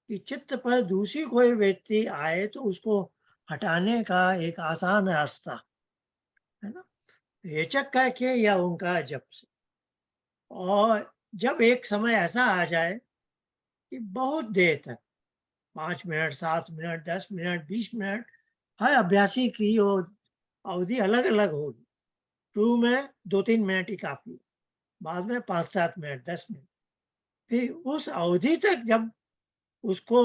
कि चित्त पर दूसरी कोई वृत्ति आए तो उसको हटाने का एक आसान रास्ता है ना, रेचक करके या ओंकार जप से। और जब एक समय ऐसा आ जाए कि बहुत देर तक, 5 मिनट, 7 मिनट, 10 मिनट, 20 मिनट, हर अभ्यासी की अवधि अलग अलग होगी। शुरू में 2-3 मिनट ही काफी, बाद में 5-7 मिनट, 10 मिनट, फिर उस अवधि तक जब उसको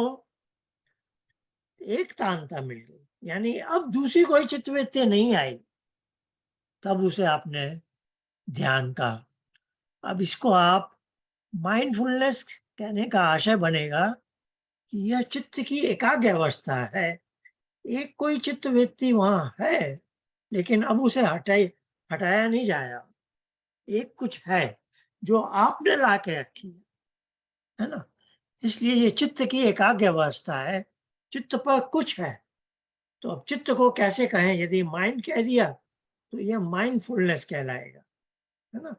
एक तांता मिल गई, यानी अब दूसरी कोई चित्तवृत्ति नहीं आई, तब उसे आपने ध्यान कहा। अब इसको आप माइंडफुलनेस कहने का आशय बनेगा कि यह चित्त की एकाग्र अवस्था है। एक कोई चित्तवृत्ति वहां है, लेकिन अब उसे हटाया नहीं जाया। एक कुछ है जो आपने ला के रखी है ना। इसलिए ये चित्त की एकाग्र अवस्था है, चित्त पर कुछ है। तो अब चित्त को कैसे कहें? यदि माइंड कह दिया तो ये माइंडफुलनेस कहलाएगा, है ना।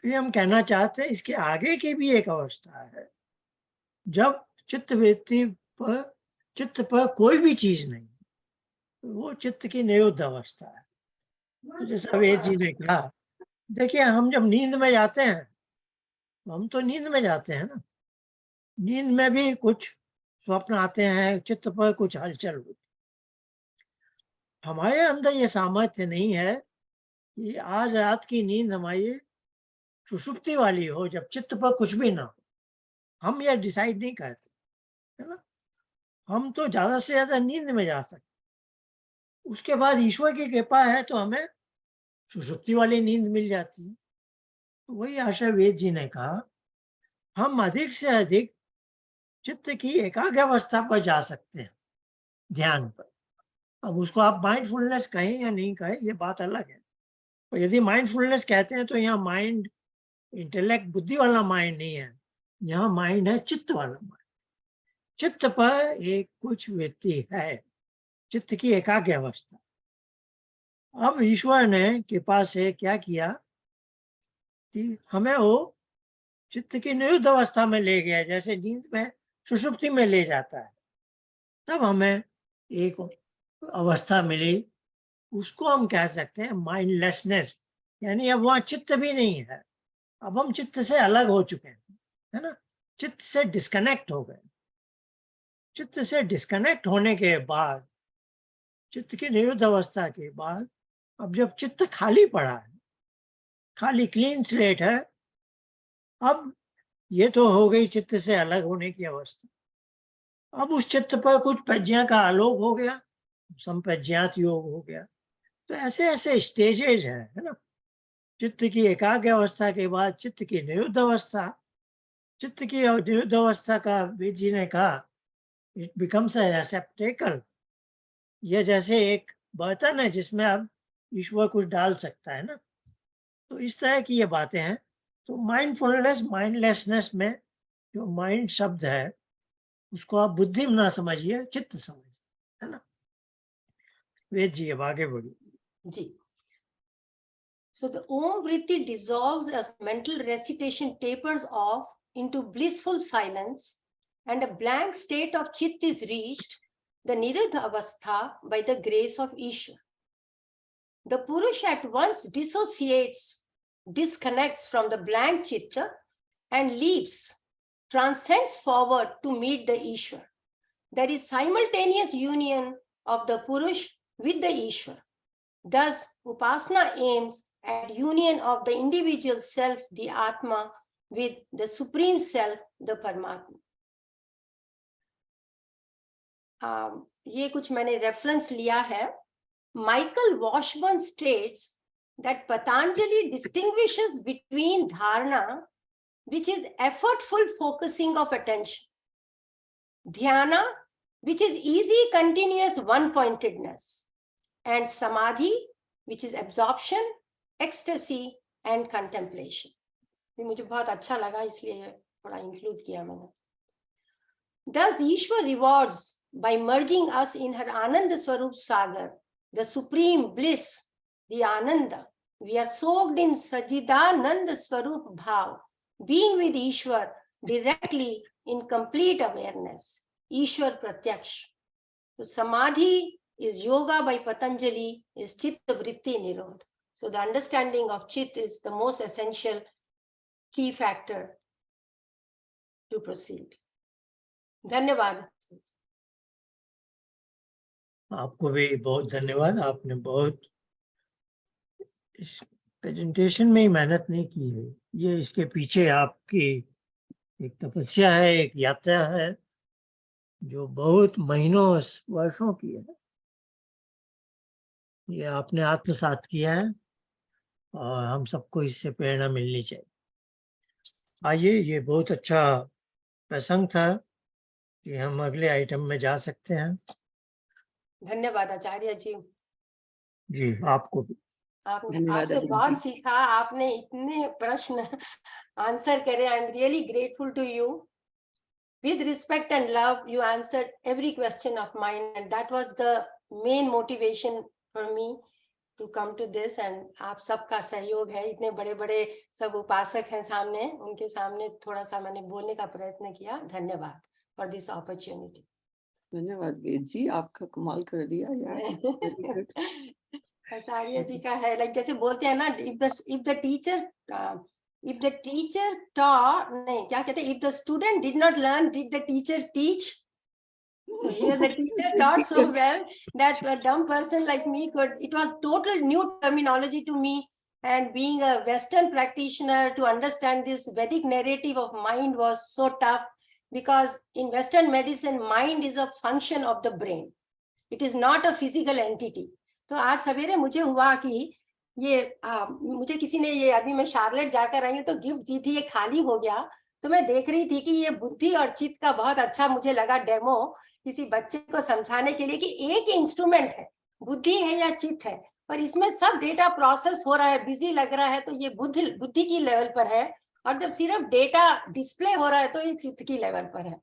फिर हम कहना चाहते हैं इसके आगे की भी एक अवस्था है, जब चित्त वृत्ति पर, चित्त पर कोई भी चीज नहीं, वो चित्त की निरुद्ध अवस्था है। तो जैसा वेद जी ने कहा, देखिए हम जब नींद में जाते हैं, हम तो नींद में जाते हैं ना, नींद में भी कुछ स्वप्न आते हैं, चित्त पर कुछ हलचल होती। हमारे अंदर ये सामर्थ्य नहीं है कि आज रात की नींद हमारी सुषुप्ति वाली हो, जब चित्त पर कुछ भी ना हो। हम ये डिसाइड नहीं करते, है ना। हम तो ज्यादा से ज्यादा नींद में जा सकते, उसके बाद ईश्वर की कृपा है तो हमें सुषुप्ति वाली नींद मिल जाती है। तो वही आशा वेद जी ने कहा, हम अधिक से अधिक चित्त की एकाग्र अवस्था पर जा सकते हैं, ध्यान पर। अब उसको आप माइंडफुलनेस कहें या नहीं कहें, ये बात अलग है। और यदि माइंडफुलनेस कहते हैं तो यहाँ माइंड इंटेलेक्ट बुद्धि वाला माइंड नहीं है, यहाँ माइंड है चित्त वाला माइंड। चित्त पर एक कुछ व्यक्ति है, चित्त की एकाग्र अवस्था। अब ईश्वर ने कृपा से क्या किया कि हमें वो चित्त की निरुद्ध अवस्था में ले गया, जैसे नींद में सुषुप्ति में ले जाता है। तब हमें एक अवस्था मिली, उसको हम कह सकते हैं माइंडलेसनेस, यानी अब वहां चित्त भी नहीं है, अब हम चित्त से अलग हो चुके हैं, है ना। चित्त से डिस्कनेक्ट हो गए। चित्त से डिस्कनेक्ट होने के बाद, चित्त की निरुद्ध अवस्था के बाद, अब जब चित्त खाली पड़ा है, खाली क्लीन स्लेट है, अब ये तो हो गई चित्त से अलग होने की अवस्था। अब उस चित्त पर कुछ प्रज्ञा का आलोक हो गया, संप्रज्ञात योग हो गया। तो ऐसे ऐसे स्टेजेज है ना। चित्त की एकाग्र अवस्था के बाद चित्त की निरुद्ध अवस्था। चित्त की निरुद्ध अवस्था का वेद जी ने कहा, इट बिकम्स अ रेसेप्टेकल। ये जैसे एक बर्तन है जिसमें अब ईश्वर कुछ डाल सकता है ना। तो इस तरह की ये बातें हैं। तो माइंडफुलनेस, माइंडलेसनेस में जो माइंड शब्द है उसको आप बुद्धि में ना समझिए, चित्त समझिए, है ना। वेद जी अब आगे बढ़िए। जी। So the Om Vritti dissolves as mental recitation tapers off into blissful silence, and a blank state of Chit is reached, the Niruddha Avastha, by the grace of Ishwar. The Purush at once dissociates, disconnects from the blank Chitta and leaps, transcends forward to meet the Ishwar. There is simultaneous union of the Purush with the Ishwar. Thus, Upasana aims at union of the individual self, the Atma, with the supreme self, the Paramatma. ये कुछ मैंने reference लिया है. Michael Washburn states that Patanjali distinguishes between dharana, which is effortful focusing of attention, dhyana, which is easy continuous one-pointedness, and samadhi, which is absorption, ecstasy and contemplation. ये मुझे बहुत अच्छा लगा, इसलिए थोड़ा इंक्लूड किया मैंने. Thus Ishwar rewards by merging us in her Ananda Swarup Sagar, the supreme bliss, the Ananda. We are soaked in Sajidananda Swarup Bhav, being with Ishwar directly in complete awareness. Ishwar Pratyaksh. So Samadhi is yoga by Patanjali, is Chitta Vritti Nirodha. So the understanding of Chit is the most essential key factor to proceed. धन्यवाद. आपको भी बहुत धन्यवाद. आपने बहुत इस presentation में ही मेहनत नहीं की है. ये इसके पीछे आपकी एक तपस्या है, एक यात्रा है जो बहुत महीनों वर्षों की है. ये आपने आत्मसात किया है और हम सबको इससे प्रेरणा मिलनी चाहिए. आइए, ये बहुत अच्छा प्रसंग था कि हम अगले आइटम में जा सकते हैं. धन्यवाद आचार्य जी. जी, आपको भी. धन्यवाद आपसे आचार्य बहुत जी। सीखा, आपने इतने प्रश्न आंसर करे, I am really grateful to you. With respect and love, you answered every question of mine, and that was the main motivation for me to come to this. And आप सबका सहयोग है, इतने बड़े बड़े सब उपासक हैं सामने, उनके सामने थोड़ा सा मैंने बोलने का प्रयत्न किया. धन्यवाद फॉर दिस अपॉर्चुनिटी. धन्यवाद वेद जी, आपका कमाल कर दिया यार, वेरी गुड। आचार्य जी का है, लाइक जैसे बोलते हैं ना, if the teacher taught, नहीं क्या कहते हैं, if the student did not learn, did the teacher teach? So here the teacher taught so well that a dumb person like me could, it was total new terminology to me, and being a Western practitioner, to understand this Vedic narrative of mind was so tough, because in Western medicine, mind is a function of the brain. It is not a physical entity. तो आज सवेरे मुझे हुआ कि ये मुझे किसी ने, ये अभी मैं शार्लेट जाकर आई हूँ तो गिफ्ट दी थी, ये खाली हो गया, तो मैं देख रही थी कि ये बुद्धि और चित्त का बहुत अच्छा मुझे लगा डेमो, किसी बच्चे को समझाने के लिए कि एक इंस्ट्रूमेंट है, बुद्धि है या चित्त है, पर इसमें सब डेटा प्रोसेस हो रहा है, बिजी लग रहा है, तो ये बुद्धि की लेवल पर है, और जब सिर्फ डेटा डिस्प्ले हो रहा है तो ये चित्त की लेवल पर है.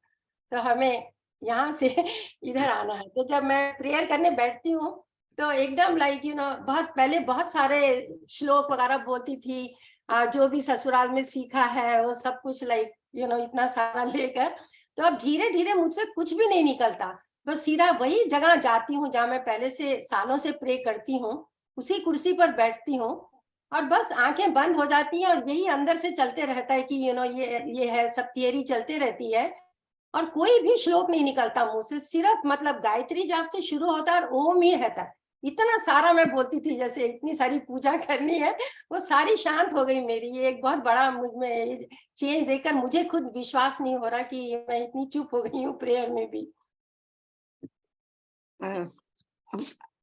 तो हमें यहाँ से इधर आना है. तो जब मैं प्रेयर करने बैठती हूँ तो एकदम लाइक बहुत पहले बहुत सारे श्लोक वगैरह बोलती थी, जो भी ससुराल में सीखा है वो सब कुछ लाइक इतना सारा लेकर, तो अब धीरे धीरे मुझसे कुछ भी नहीं निकलता, बस सीधा वही जगह जाती हूँ जहाँ मैं पहले से सालों से प्रे करती हूँ, उसी कुर्सी पर बैठती हूँ, और बस आंखें बंद हो जाती हैं, और यही अंदर से चलते रहता है कि ये है, सब थियरी चलते रहती है, और कोई भी श्लोक नहीं निकलता मुंह से, सिर्फ मतलब गायत्री जाप से शुरू होता है और ओम ही रहता है. इतना सारा मैं बोलती थी, जैसे इतनी सारी पूजा करनी है, वो सारी शांत हो गई मेरी. ये एक बहुत बड़ा मुझ में चेंज देखकर मुझे खुद विश्वास नहीं हो रहा कि मैं इतनी चुप हो गई हूँ प्रेयर में भी.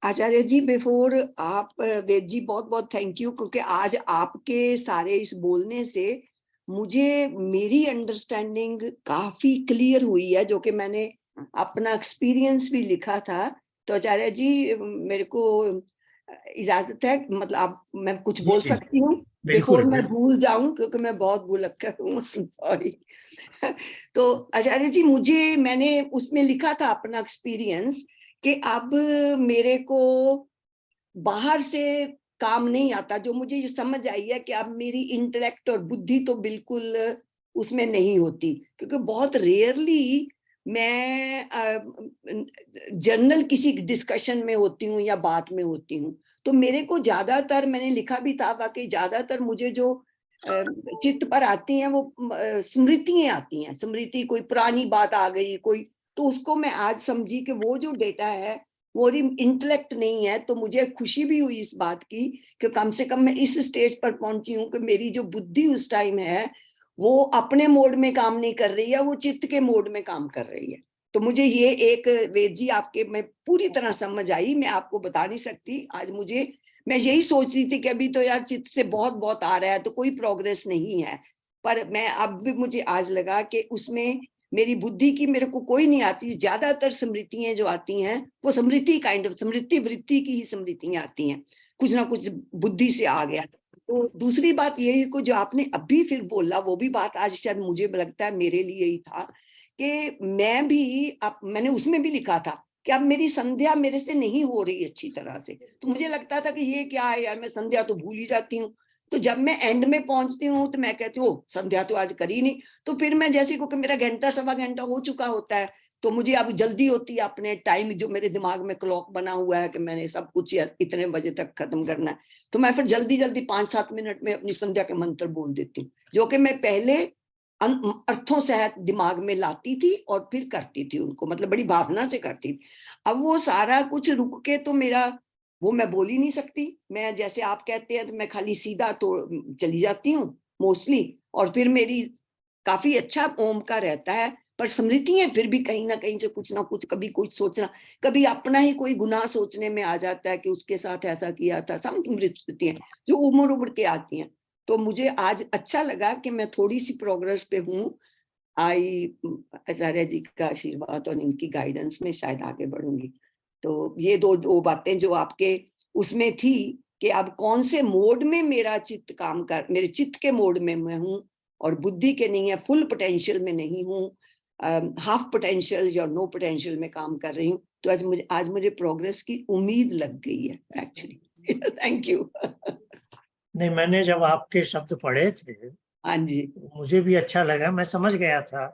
आचार्य जी, बिफोर आप, वेद जी बहुत बहुत थैंक यू, क्योंकि आज आपके सारे इस बोलने से मुझे मेरी अंडरस्टैंडिंग काफी क्लियर हुई है, जो कि मैंने अपना एक्सपीरियंस भी लिखा था. तो आचार्य जी, मेरे को इजाजत है, मतलब आप, मैं कुछ बोल सकती हूँ बिफोर मैं भूल जाऊं, क्योंकि मैं बहुत भूलक्कर हूँ, सॉरी. तो आचार्य जी, मैंने उसमें लिखा था अपना एक्सपीरियंस कि अब मेरे को बाहर से काम नहीं आता. जो मुझे ये समझ आई है कि अब मेरी इंटेलेक्ट और बुद्धि तो बिल्कुल उसमें नहीं होती, क्योंकि बहुत रेयरली मैं जनरल किसी डिस्कशन में होती हूँ या बात में होती हूँ. तो मेरे को ज्यादातर, मैंने लिखा भी था वाकई, ज्यादातर मुझे जो चित्त पर आती हैं वो स्मृतियां आती हैं. स्मृति, कोई पुरानी बात आ गई कोई, तो उसको मैं आज समझी कि वो जो डेटा है वो इंटेलेक्ट नहीं है. तो मुझे खुशी भी हुई इस बात की कि कम से कम मैं इस स्टेज पर पहुंची हूँ कि मेरी जो बुद्धि उस टाइम है वो अपने मोड में काम नहीं कर रही है, वो चित्त के मोड में काम कर रही है. तो मुझे ये एक, वेद जी आपके मैं पूरी तरह समझ आई, मैं आपको बता नहीं सकती. आज मैं यही सोच रही थी कि अभी तो यार चित्त से बहुत बहुत आ रहा है, तो कोई प्रोग्रेस नहीं है. पर मैं अब भी, मुझे आज लगा कि उसमें मेरी बुद्धि की मेरे को कोई नहीं आती. ज्यादातर स्मृतियां जो आती हैं वो स्मृति स्मृति वृत्ति की ही स्मृतियां आती हैं, कुछ ना कुछ बुद्धि से आ गया. तो दूसरी बात ये को जो आपने अभी फिर बोला, वो भी बात आज शायद मुझे लगता है मेरे लिए ही था कि मैं भी, अब मैंने उसमें भी लिखा था कि अब मेरी संध्या मेरे से नहीं हो रही अच्छी तरह से. तो मुझे लगता था कि ये क्या है यार, मैं संध्या तो भूल ही जाती हूँ. तो जब मैं एंड में पहुंचती हूँ तो मैं कहती हूँ संध्या तो आज करी नहीं. तो फिर मैं जैसे को कि मेरा घंटा सवा घंटा हो चुका होता है, तो मुझे अब जल्दी होती है अपने टाइम, जो मेरे दिमाग में क्लॉक बना हुआ है कि मैंने सब कुछ इतने बजे तक खत्म करना है. तो मैं फिर जल्दी जल्दी 5-7 मिनट में अपनी संध्या के मंत्र बोल देती हूँ, जो कि मैं पहले अर्थों सहित दिमाग में लाती थी और फिर करती थी उनको, मतलब बड़ी भावना से करती थी. अब वो सारा कुछ रुक के तो मेरा वो मैं बोल ही नहीं सकती. मैं जैसे आप कहते हैं तो मैं खाली सीधा तो चली जाती हूँ मोस्टली, और फिर मेरी काफी अच्छा ओम का रहता है, पर स्मृतियां फिर भी कहीं ना कहीं से कुछ ना कुछ, कभी कुछ सोचना, कभी अपना ही कोई गुनाह सोचने में आ जाता है कि उसके साथ ऐसा किया था. स्मृतियां जो उम्र के आती हैं. तो मुझे आज अच्छा लगा कि मैं थोड़ी सी प्रोग्रेस पे हूँ. आचार्य जी का आशीर्वाद और इनकी गाइडेंस में शायद आगे बढ़ूंगी. तो ये दो बातें जो आपके उसमें थी कि अब कौन से मोड में मेरा चित्त काम कर, मेरे चित्त के मोड में मैं हूँ और बुद्धि के नहीं है, फुल पोटेंशियल में नहीं हूँ, हाफ पोटेंशियल या नो पोटेंशियल में काम कर रही हूँ। तो आज मुझे प्रोग्रेस की उम्मीद लग गई है एक्चुअली। Thank you. नहीं, मैंने जब आपके शब्द पढ़े थे हाँ जी। मुझे भी अच्छा लगा, मैं समझ गया था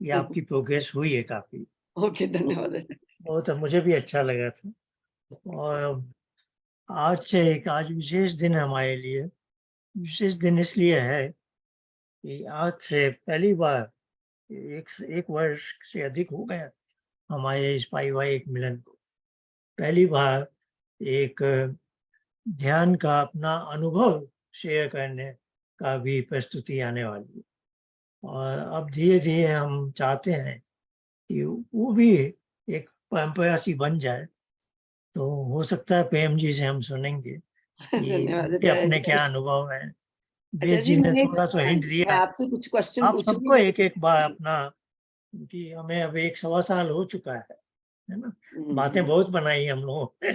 कि आपकी प्रोग्रेस हुई है काफी। ओके, धन्यवाद। बहुत मुझे भी अच्छा लगा था। और आज से आज विशेष दिन है हमारे लिए। विशेष दिन इसलिए है कि आज से पहली बार एक वर्ष से अधिक हो गया हमारे इस पारिवारिक मिलन को। पहली बार एक ध्यान का अपना अनुभव शेयर करने का भी प्रस्तुति आने वाली है। और अब धीरे धीरे हम चाहते हैं कि वो भी एक परंपरा सी बन जाए। तो हो सकता है प्रेम जी से हम सुनेंगे कि धन्यवाद उनके अपने क्या अनुभव हैं। अच्छा वेद जी, जी ने मैंने थोड़ा तो हिंट मैं दिया। आपसे कुछ क्वेश्चन आप पूछूंगी। सबको एक एक बार अपना, क्योंकि हमें अब 1 सवा साल हो चुका है ना। बातें बहुत बनाई हम लोगों ने।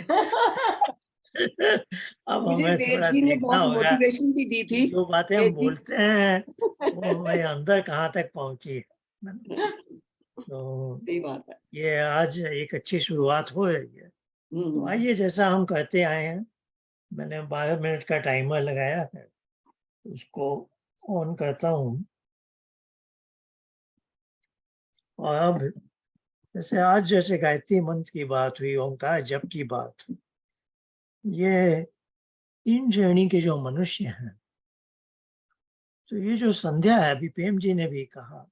अब मुझे हमें वेद थोड़ा जी ने देखना बहुत होगा मोटिवेशन भी दी थी। जो बातें हम वेद जी बोलते हैं वो हमारे अंदर कहाँ तक पहुंची है। तो सही बात है। ये आज एक अच्छी शुरुआत हो रही है। तो आइए, जैसा हम कहते आए हैं, मैंने 12 मिनट का टाइमर लगाया है, उसको ऑन करता हूँ। और अब जैसे गायत्री मंत्र की बात हुई, ओंकार जप की बात हुई, ये 3 श्रेणी के जो मनुष्य हैं, तो ये जो संध्या है, अभी प्रेम जी ने भी कहा,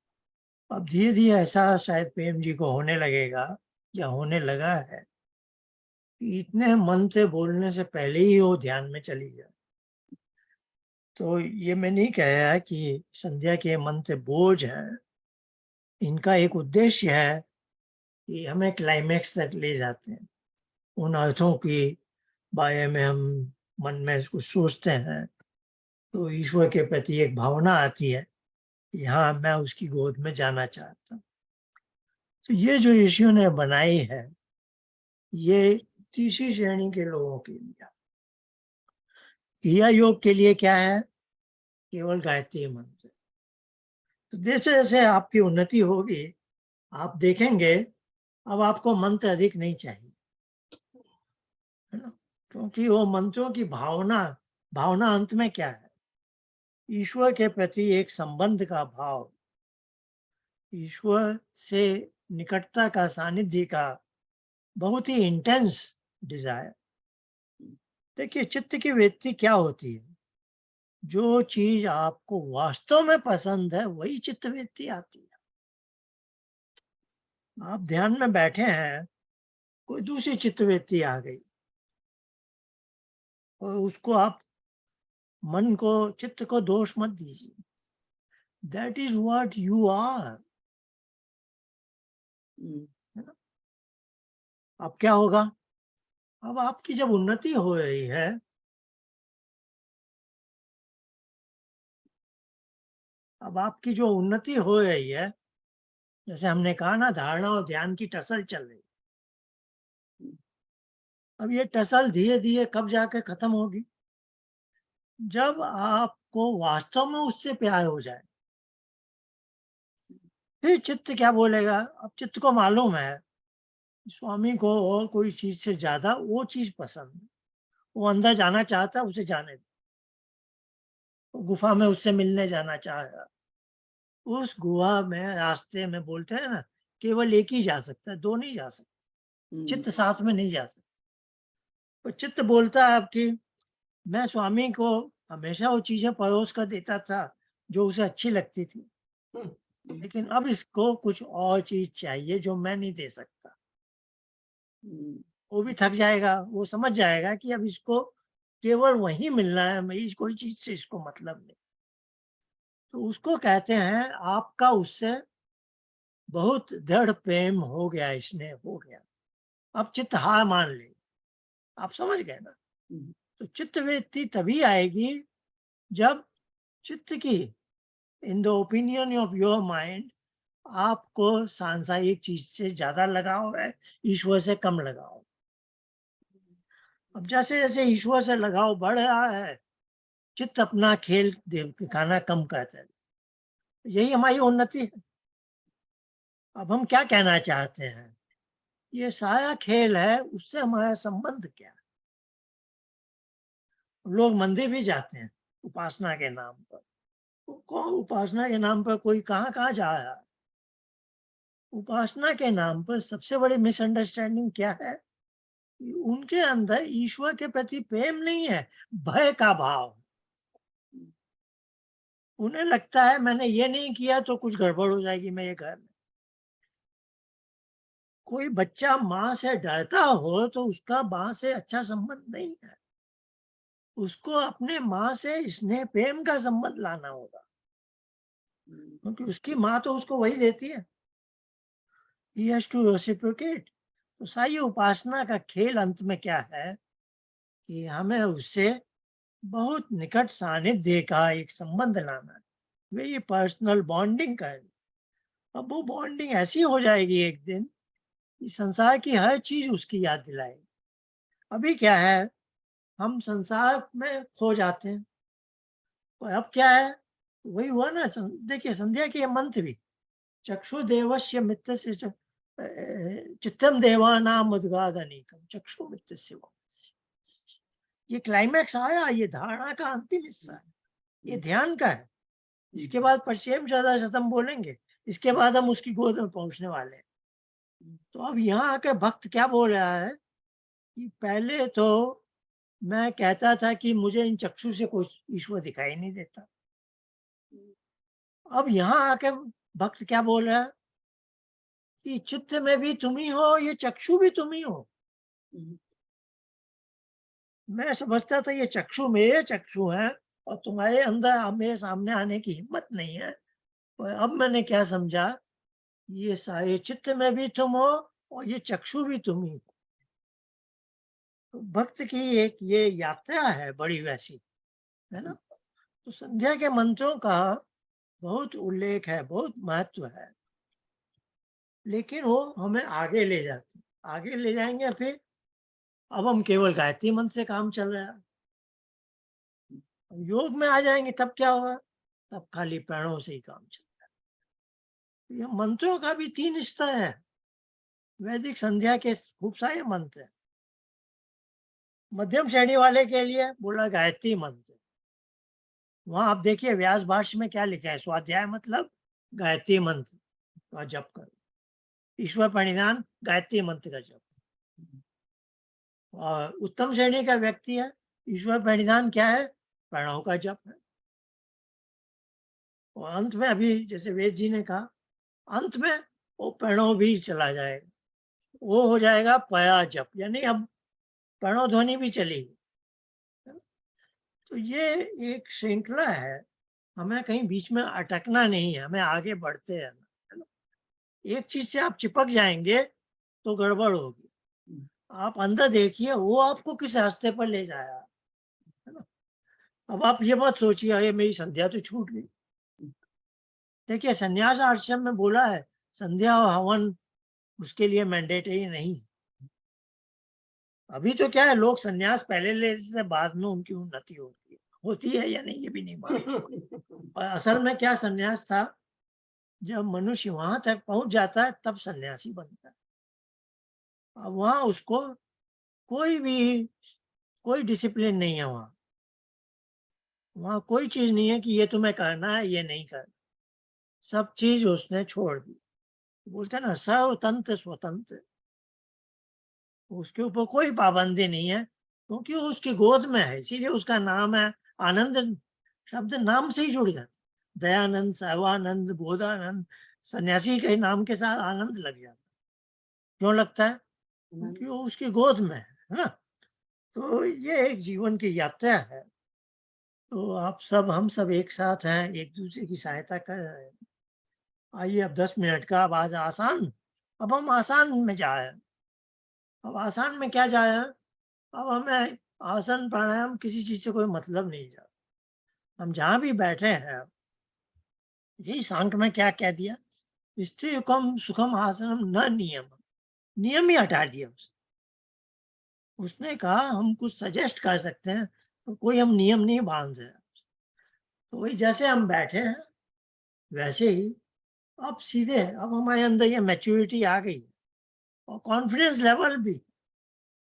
अब धीरे धीरे ऐसा शायद प्रेम जी को होने लगेगा या होने लगा है कि इतने मंत्र बोलने से पहले ही वो ध्यान में चली जाए। तो ये मैं नहीं कह रहा कि संध्या के मंत्र बोझ हैं। इनका एक उद्देश्य है कि हमें क्लाइमेक्स तक ले जाते हैं। उन अर्थों की बारे में हम मन में कुछ सोचते हैं तो ईश्वर के प्रति एक भावना आती है कि हाँ, मैं उसकी गोद में जाना चाहता हूँ। तो ये जो ऋषियों ने बनाई है, ये तीसरी श्रेणी के लोगों के लिए। क्रिया योग के लिए क्या है? केवल गायत्री मंत्र। तो जैसे जैसे आपकी उन्नति होगी, आप देखेंगे अब आपको मंत्र अधिक नहीं चाहिए, है ना। क्योंकि वो मंत्रों की भावना अंत में क्या है? ईश्वर के प्रति एक संबंध का भाव, ईश्वर से निकटता का, सानिध्य का बहुत ही इंटेंस डिजायर। देखिए, चित्त की वृत्ति क्या होती है? जो चीज आपको वास्तव में पसंद है वही चित्त वृत्ति आती है। आप ध्यान में बैठे हैं, कोई दूसरी चित्त वृत्ति आ गई और उसको आप मन को, चित्त को दोष मत दीजिए। That is what you are. अब क्या होगा? अब आपकी जब उन्नति हो रही है, अब आपकी जो उन्नति हो रही है, जैसे हमने कहा ना, धारणा और ध्यान की टसल चल रही। अब ये टसल धीरे धीरे कब जाके खत्म होगी? जब आपको वास्तव में उससे प्यार हो जाए। फिर चित्त क्या बोलेगा? अब चित्त को मालूम है स्वामी को और कोई चीज से ज्यादा वो चीज पसंद है, वो अंदर जाना चाहता है, उसे जाने दो। गुफा में उससे मिलने जाना चाहेगा, उस गुहा में रास्ते में बोलते हैं ना, केवल एक ही जा सकता है, दो नहीं जा सकते। चित्त साथ में नहीं जा सकता। तो चित्त बोलता है आपकी, मैं स्वामी को हमेशा वो चीजें परोस कर देता था जो उसे अच्छी लगती थी, लेकिन अब इसको कुछ और चीज चाहिए जो मैं नहीं दे सकता। वो भी थक जाएगा, वो समझ जाएगा कि अब इसको केवल वही मिलना है, मेरी कोई चीज से इसको मतलब नहीं। तो उसको कहते हैं आपका उससे बहुत दृढ़ प्रेम हो गया, इसने हो गया, अब चित्त हार मान ले। आप समझ गए ना। तो चित्त वृत्ति तभी आएगी जब चित्त की, in the opinion of your mind, आपको सांसारिक चीज से ज्यादा लगाव है, ईश्वर से कम लगाव। अब जैसे जैसे ईश्वर से लगाव बढ़ रहा है, चित्त अपना खेल दिखाना कम करता है। यही हमारी उन्नति है। अब हम क्या कहना चाहते हैं, ये सारा खेल है, उससे हमारा संबंध क्या है? लोग मंदिर भी जाते हैं उपासना के नाम पर। कौन उपासना के नाम पर कोई कहाँ कहाँ जा रहा है? उपासना के नाम पर सबसे बड़ी मिसअंडरस्टैंडिंग क्या है? उनके अंदर ईश्वर के प्रति प्रेम नहीं है, भय का भाव। उन्हें लगता है मैंने ये नहीं किया तो कुछ गड़बड़ हो जाएगी मेरे घर में। कोई बच्चा माँ से डरता हो तो उसका माँ से अच्छा संबंध नहीं है, उसको अपने माँ से स्नेह प्रेम का संबंध लाना होगा, क्योंकि उसकी माँ तो उसको वही देती है। He has to reciprocate। तो सारी उपासना का खेल अंत में क्या है कि हमें उससे बहुत निकट सानिध्य का एक संबंध लाना है, वही पर्सनल बॉन्डिंग का है। अब वो बॉन्डिंग ऐसी हो जाएगी एक दिन कि संसार की हर चीज उसकी याद दिलाएगी। अभी क्या है, हम संसार में खो जाते हैं। और अब क्या है, वही हुआ ना। देखिए संध्या के ये मंत्र भी, चक्षु देवस्य मित्र से चित्तम देवानाम उद्गादनीकम चक्षु मित्र से। ये क्लाइमैक्स आया, ये धारणा का अंतिम हिस्सा है, ये ध्यान का है। इसके बाद पश्चिम श्रद्धा शतम बोलेंगे, इसके बाद हम उसकी गोद में पहुंचने वाले हैं। तो अब यहाँ आके भक्त क्या बोल रहा है कि पहले तो मैं कहता था कि मुझे इन चक्षु से कोई ईश्वर दिखाई नहीं देता। अब यहाँ आके भक्त क्या बोल रहा है कि चित्त में भी तुम ही हो, ये चक्षु भी तुम ही हो। मैं समझता था ये चक्षु मेरे चक्षु हैं और तुम्हारे अंदर मेरे सामने आने की हिम्मत नहीं है। और अब मैंने क्या समझा, ये सारे चित्त में भी तुम हो और ये चक्षु भी तुम ही हो। तो भक्त की एक ये यात्रा है बड़ी वैसी, है ना। तो संध्या के मंत्रों का बहुत उल्लेख है, बहुत महत्व है, लेकिन वो हमें आगे ले जाते, आगे ले जाएंगे। फिर अब हम केवल गायत्री मंत्र से काम चल रहा है, योग में आ जाएंगे तब क्या होगा, तब खाली प्राणों से ही काम चलता है। ये मंत्रों का भी 3 स्तर है। वैदिक संध्या के खूब सारे मंत्र हैं। मध्यम श्रेणी वाले के लिए बोला गायत्री मंत्र। वहां आप देखिए व्यास भाष्य में क्या लिखा है, स्वाध्याय मतलब गायत्री मंत्र का जप करो, ईश्वर परिधान गायत्री मंत्र का जप। और उत्तम श्रेणी का व्यक्ति है, ईश्वर परिधान क्या है, प्रणव का जप है। और अंत में अभी जैसे वेद जी ने कहा, अंत में वो प्रणव भी चला जाएगा, वो हो जाएगा पया जप, यानी अब प्रणव ध्वनि भी चलेगी। तो ये एक श्रृंखला है, हमें कहीं बीच में अटकना नहीं है, हमें आगे बढ़ते रहना है ना। एक चीज से आप चिपक जाएंगे तो गड़बड़ होगी। आप अंदर देखिए वो आपको किस रास्ते पर ले जाया है ना। अब आप ये मत सोचिए अरे मेरी संध्या तो छूट गई। देखिए संन्यास आश्रम में बोला है संध्या और हवन उसके लिए मैंडेटरी नहीं। अभी तो क्या है, लोग संन्यास पहले लेते थे, बाद में उनकी उन्नति होती है या नहीं ये भी नहीं मालूम। और असल में क्या संन्यास था, जब मनुष्य वहां तक पहुंच जाता है तब सन्यासी बनता है। अब वहां उसको कोई डिसिप्लिन नहीं है। वहां कोई चीज नहीं है कि ये तुम्हें करना है ये नहीं करना, सब चीज उसने छोड़ दी। बोलते हैं ना सर्वतंत्र स्वतंत्र, उसके ऊपर कोई पाबंदी नहीं है, क्योंकि वो उसकी गोद में है, इसीलिए उसका नाम है आनंद। शब्द नाम से ही जुड़ जाता, दयानंद, सर्वानंद, बोधानंद, सन्यासी के नाम के साथ आनंद लग जाता। क्यों लगता है, क्योंकि वो उसकी गोद में है ना। तो ये एक जीवन की यात्रा है। तो आप सब, हम सब एक साथ हैं, एक दूसरे की सहायता कर रहे हैं। आइए अब 10 मिनट का अब आज आसान, अब हम आसान में जाए। अब आसान में क्या जाए, अब हमें आसन प्राणायाम किसी चीज से कोई मतलब नहीं जा। हम जहां भी बैठे हैं, यही सांख्य में क्या कह दिया, स्थिरकम सुखम आसनम न नियम, नियम ही हटा दिया उसने। उसने कहा हम कुछ सजेस्ट कर सकते हैं, तो कोई हम नियम नहीं बांध रहे। तो वही जैसे हम बैठे हैं वैसे ही अब सीधे अब हमारे अंदर ये मैच्योरिटी आ गई और कॉन्फिडेंस लेवल भी,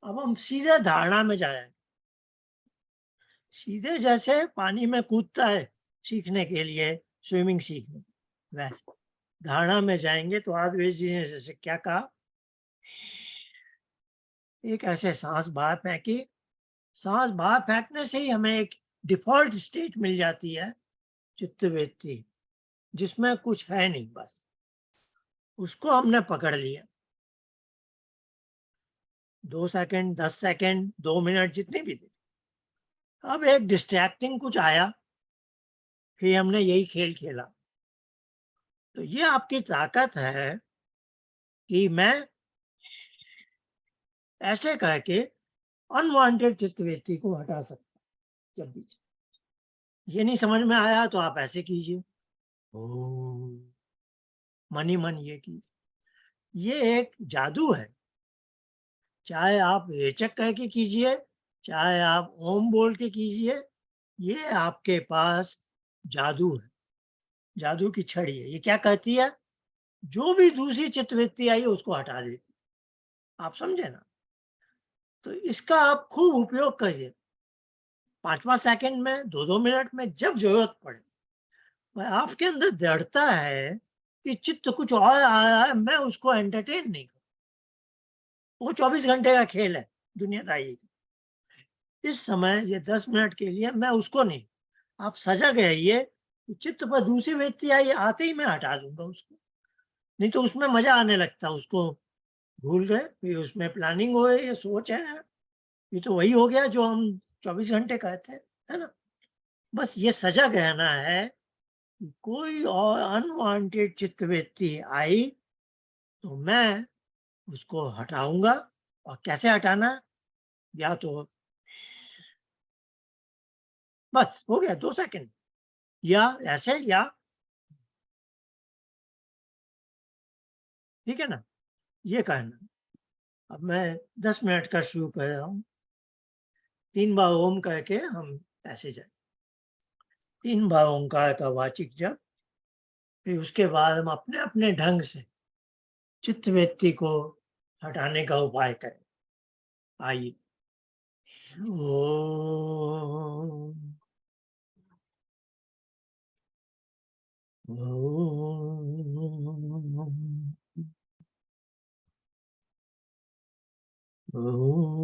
अब हम सीधे धारणा में जाएंगे। सीधे जैसे पानी में कूदता है सीखने के लिए, स्विमिंग सीखने, वैसे धारणा में जाएंगे। तो आदिवेश जी ने जैसे क्या कहा, एक ऐसे सांस बाहर फेंकी, सांस बाहर फेंकने से ही हमें एक डिफॉल्ट स्टेट मिल जाती है चित्तवृत्ति, जिसमें कुछ है नहीं, बस उसको हमने पकड़ लिया। 2 सेकंड, 10 सेकंड, 2 मिनट, जितनी भी थी। अब एक डिस्ट्रैक्टिंग कुछ आया, फिर हमने यही खेल खेला। तो ये आपकी ताकत है कि मैं ऐसे कह के अनवांटेड चित्तवृत्ति को हटा सकता जब भी। ये नहीं समझ में आया तो आप ऐसे कीजिए, ओ मन ही मन ये कीजिए। ये एक जादू है, चाहे आप रेचक कह के कीजिए, चाहे आप ओम बोल के कीजिए, ये आपके पास जादू है, जादू की छड़ी है। ये क्या कहती है, जो भी दूसरी चित्तवृत्ति आई है उसको हटा देती। आप समझे ना? तो इसका आप खूब उपयोग करिए, 5-5 सेकंड में, 2-2 मिनट में, जब जरूरत पड़े। भाई आपके अंदर दृढ़ता है कि चित्त कुछ और आ रहा है, मैं उसको एंटरटेन नहीं करूं। वो 24 घंटे का खेल है दुनियादारी का। इस समय ये 10 मिनट के लिए मैं उसको नहीं, आप सजग रहिए। चित्त पर दूसरी व्यक्ति आई, आते ही मैं हटा दूंगा उसको। नहीं तो उसमें मजा आने लगता, उसको भूल गए, फिर उसमें प्लानिंग हो ये सोच है, ये तो वही हो गया जो हम 24 घंटे कहते हैं, है ना? बस ये सजग रहना है कि कोई और अनवांटेड चित्तवृत्ति आई तो मैं उसको हटाऊंगा। और कैसे हटाना, या तो बस हो गया 2 सेकंड, या ऐसे, या ठीक है ना, ये कहना। अब मैं 10 मिनट का शुरू कर रहा हूँ। 3 बार ओम कह के हम ऐसे जाए, 3 बार ओंकार का वाचिक जप। फिर उसके बाद हम अपने अपने ढंग से चित्तवृत्ति को हटाने का उपाय करें। आइए, ओम, ओम, ओम।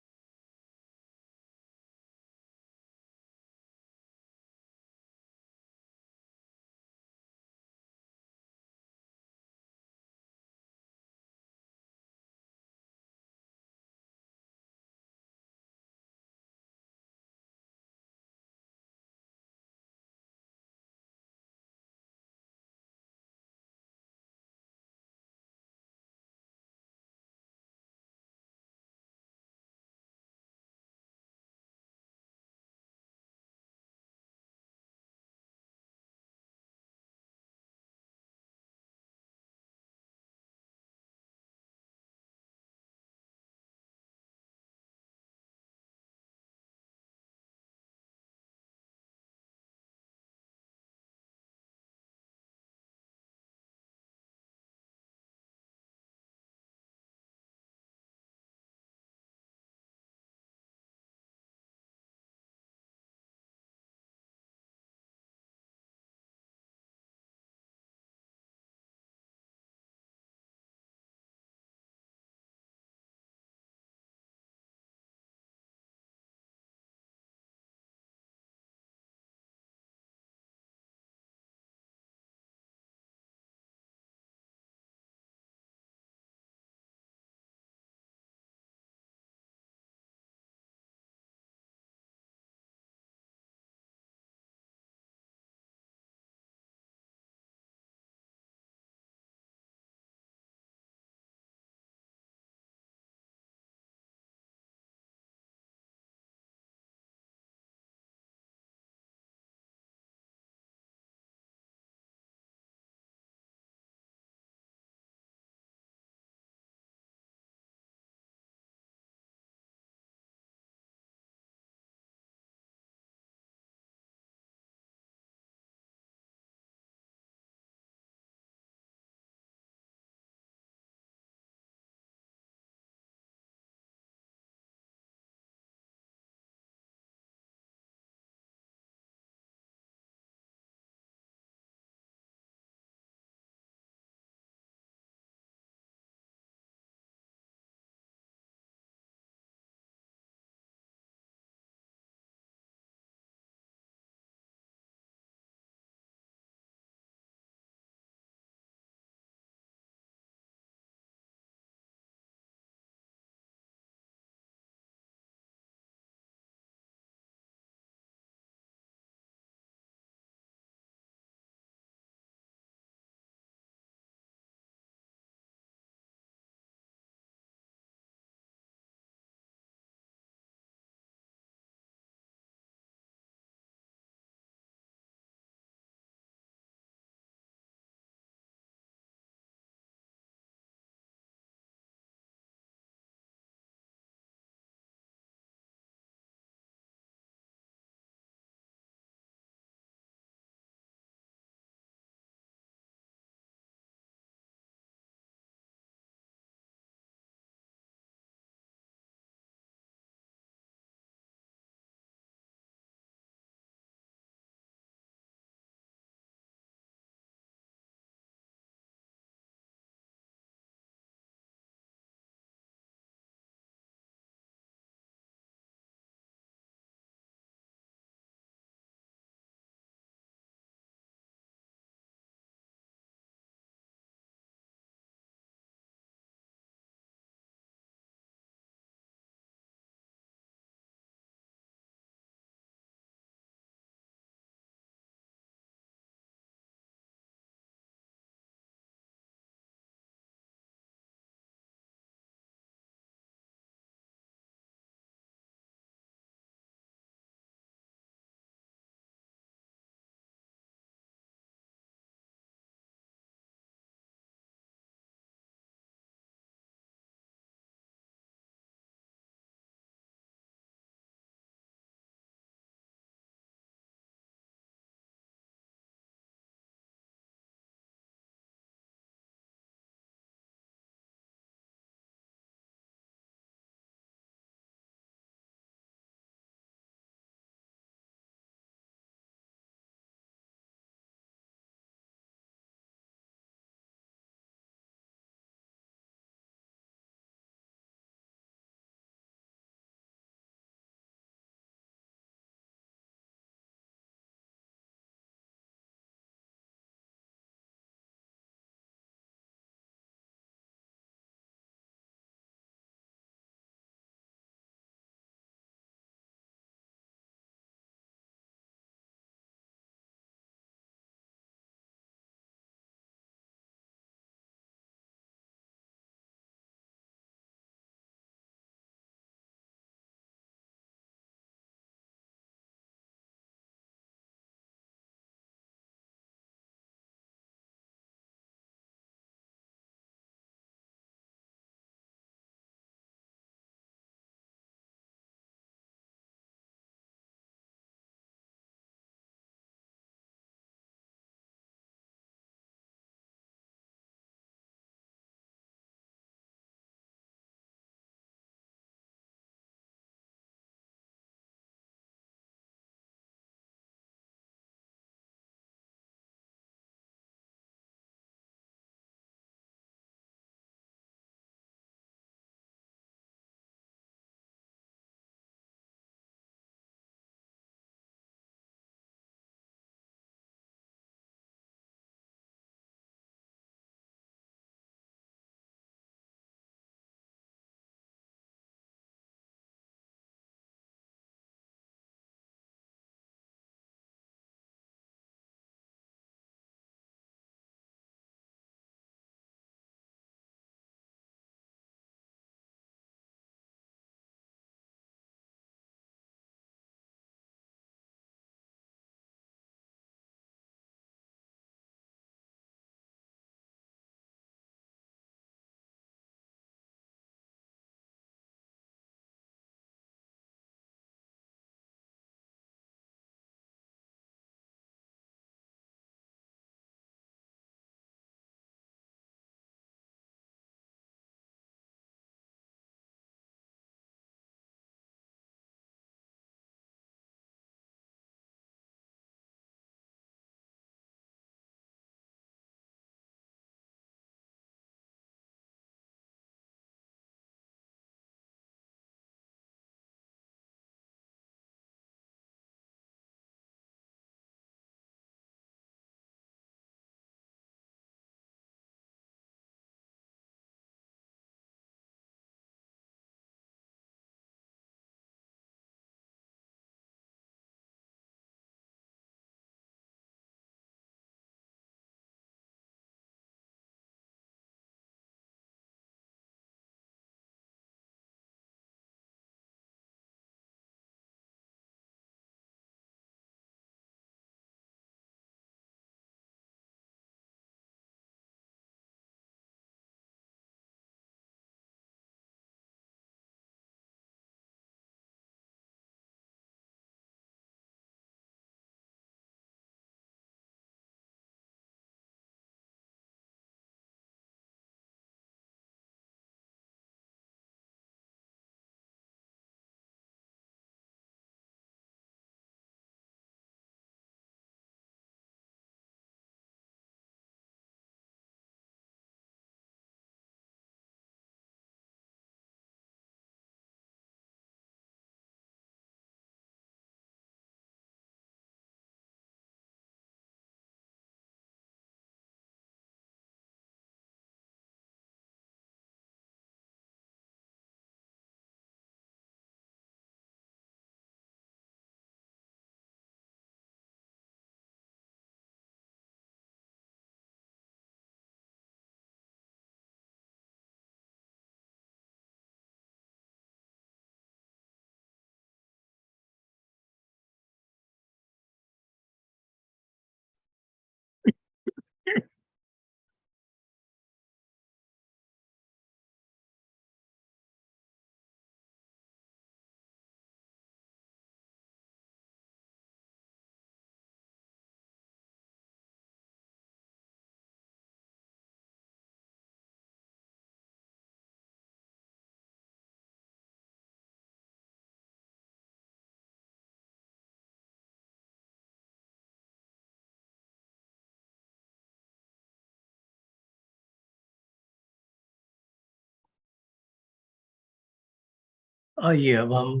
आइए अब हम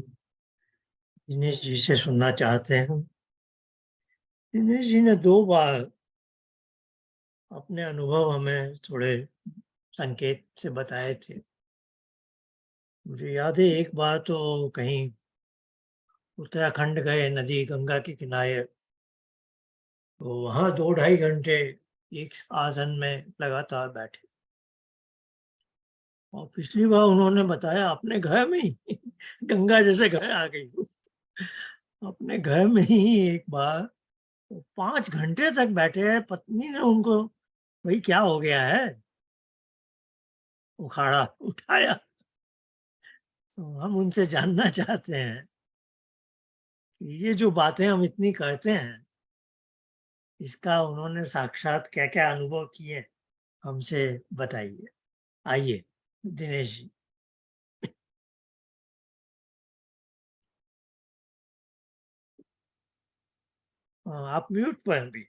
दिनेश जी से सुनना चाहते हैं। दिनेश जी ने 2 बार अपने अनुभव हमें थोड़े संकेत से बताए थे। मुझे याद है एक बार तो कहीं उत्तराखंड गए, नदी गंगा के किनारे, तो वहाँ 2 ढाई घंटे एक आसन में लगातार बैठे। और पिछली बार उन्होंने बताया अपने घर में ही गंगा जैसे घर आ गई। अपने घर में ही एक बार 5 घंटे तक बैठे हैं। पत्नी ने उनको, भाई क्या हो गया है, उखाड़ा, उठाया। तो हम उनसे जानना चाहते हैं कि ये जो बातें हम इतनी करते हैं, इसका उन्होंने साक्षात क्या-क्या अनुभव किए, हमसे बताइए। आइए दिनेश जी। आप म्यूट पर हैं अभी।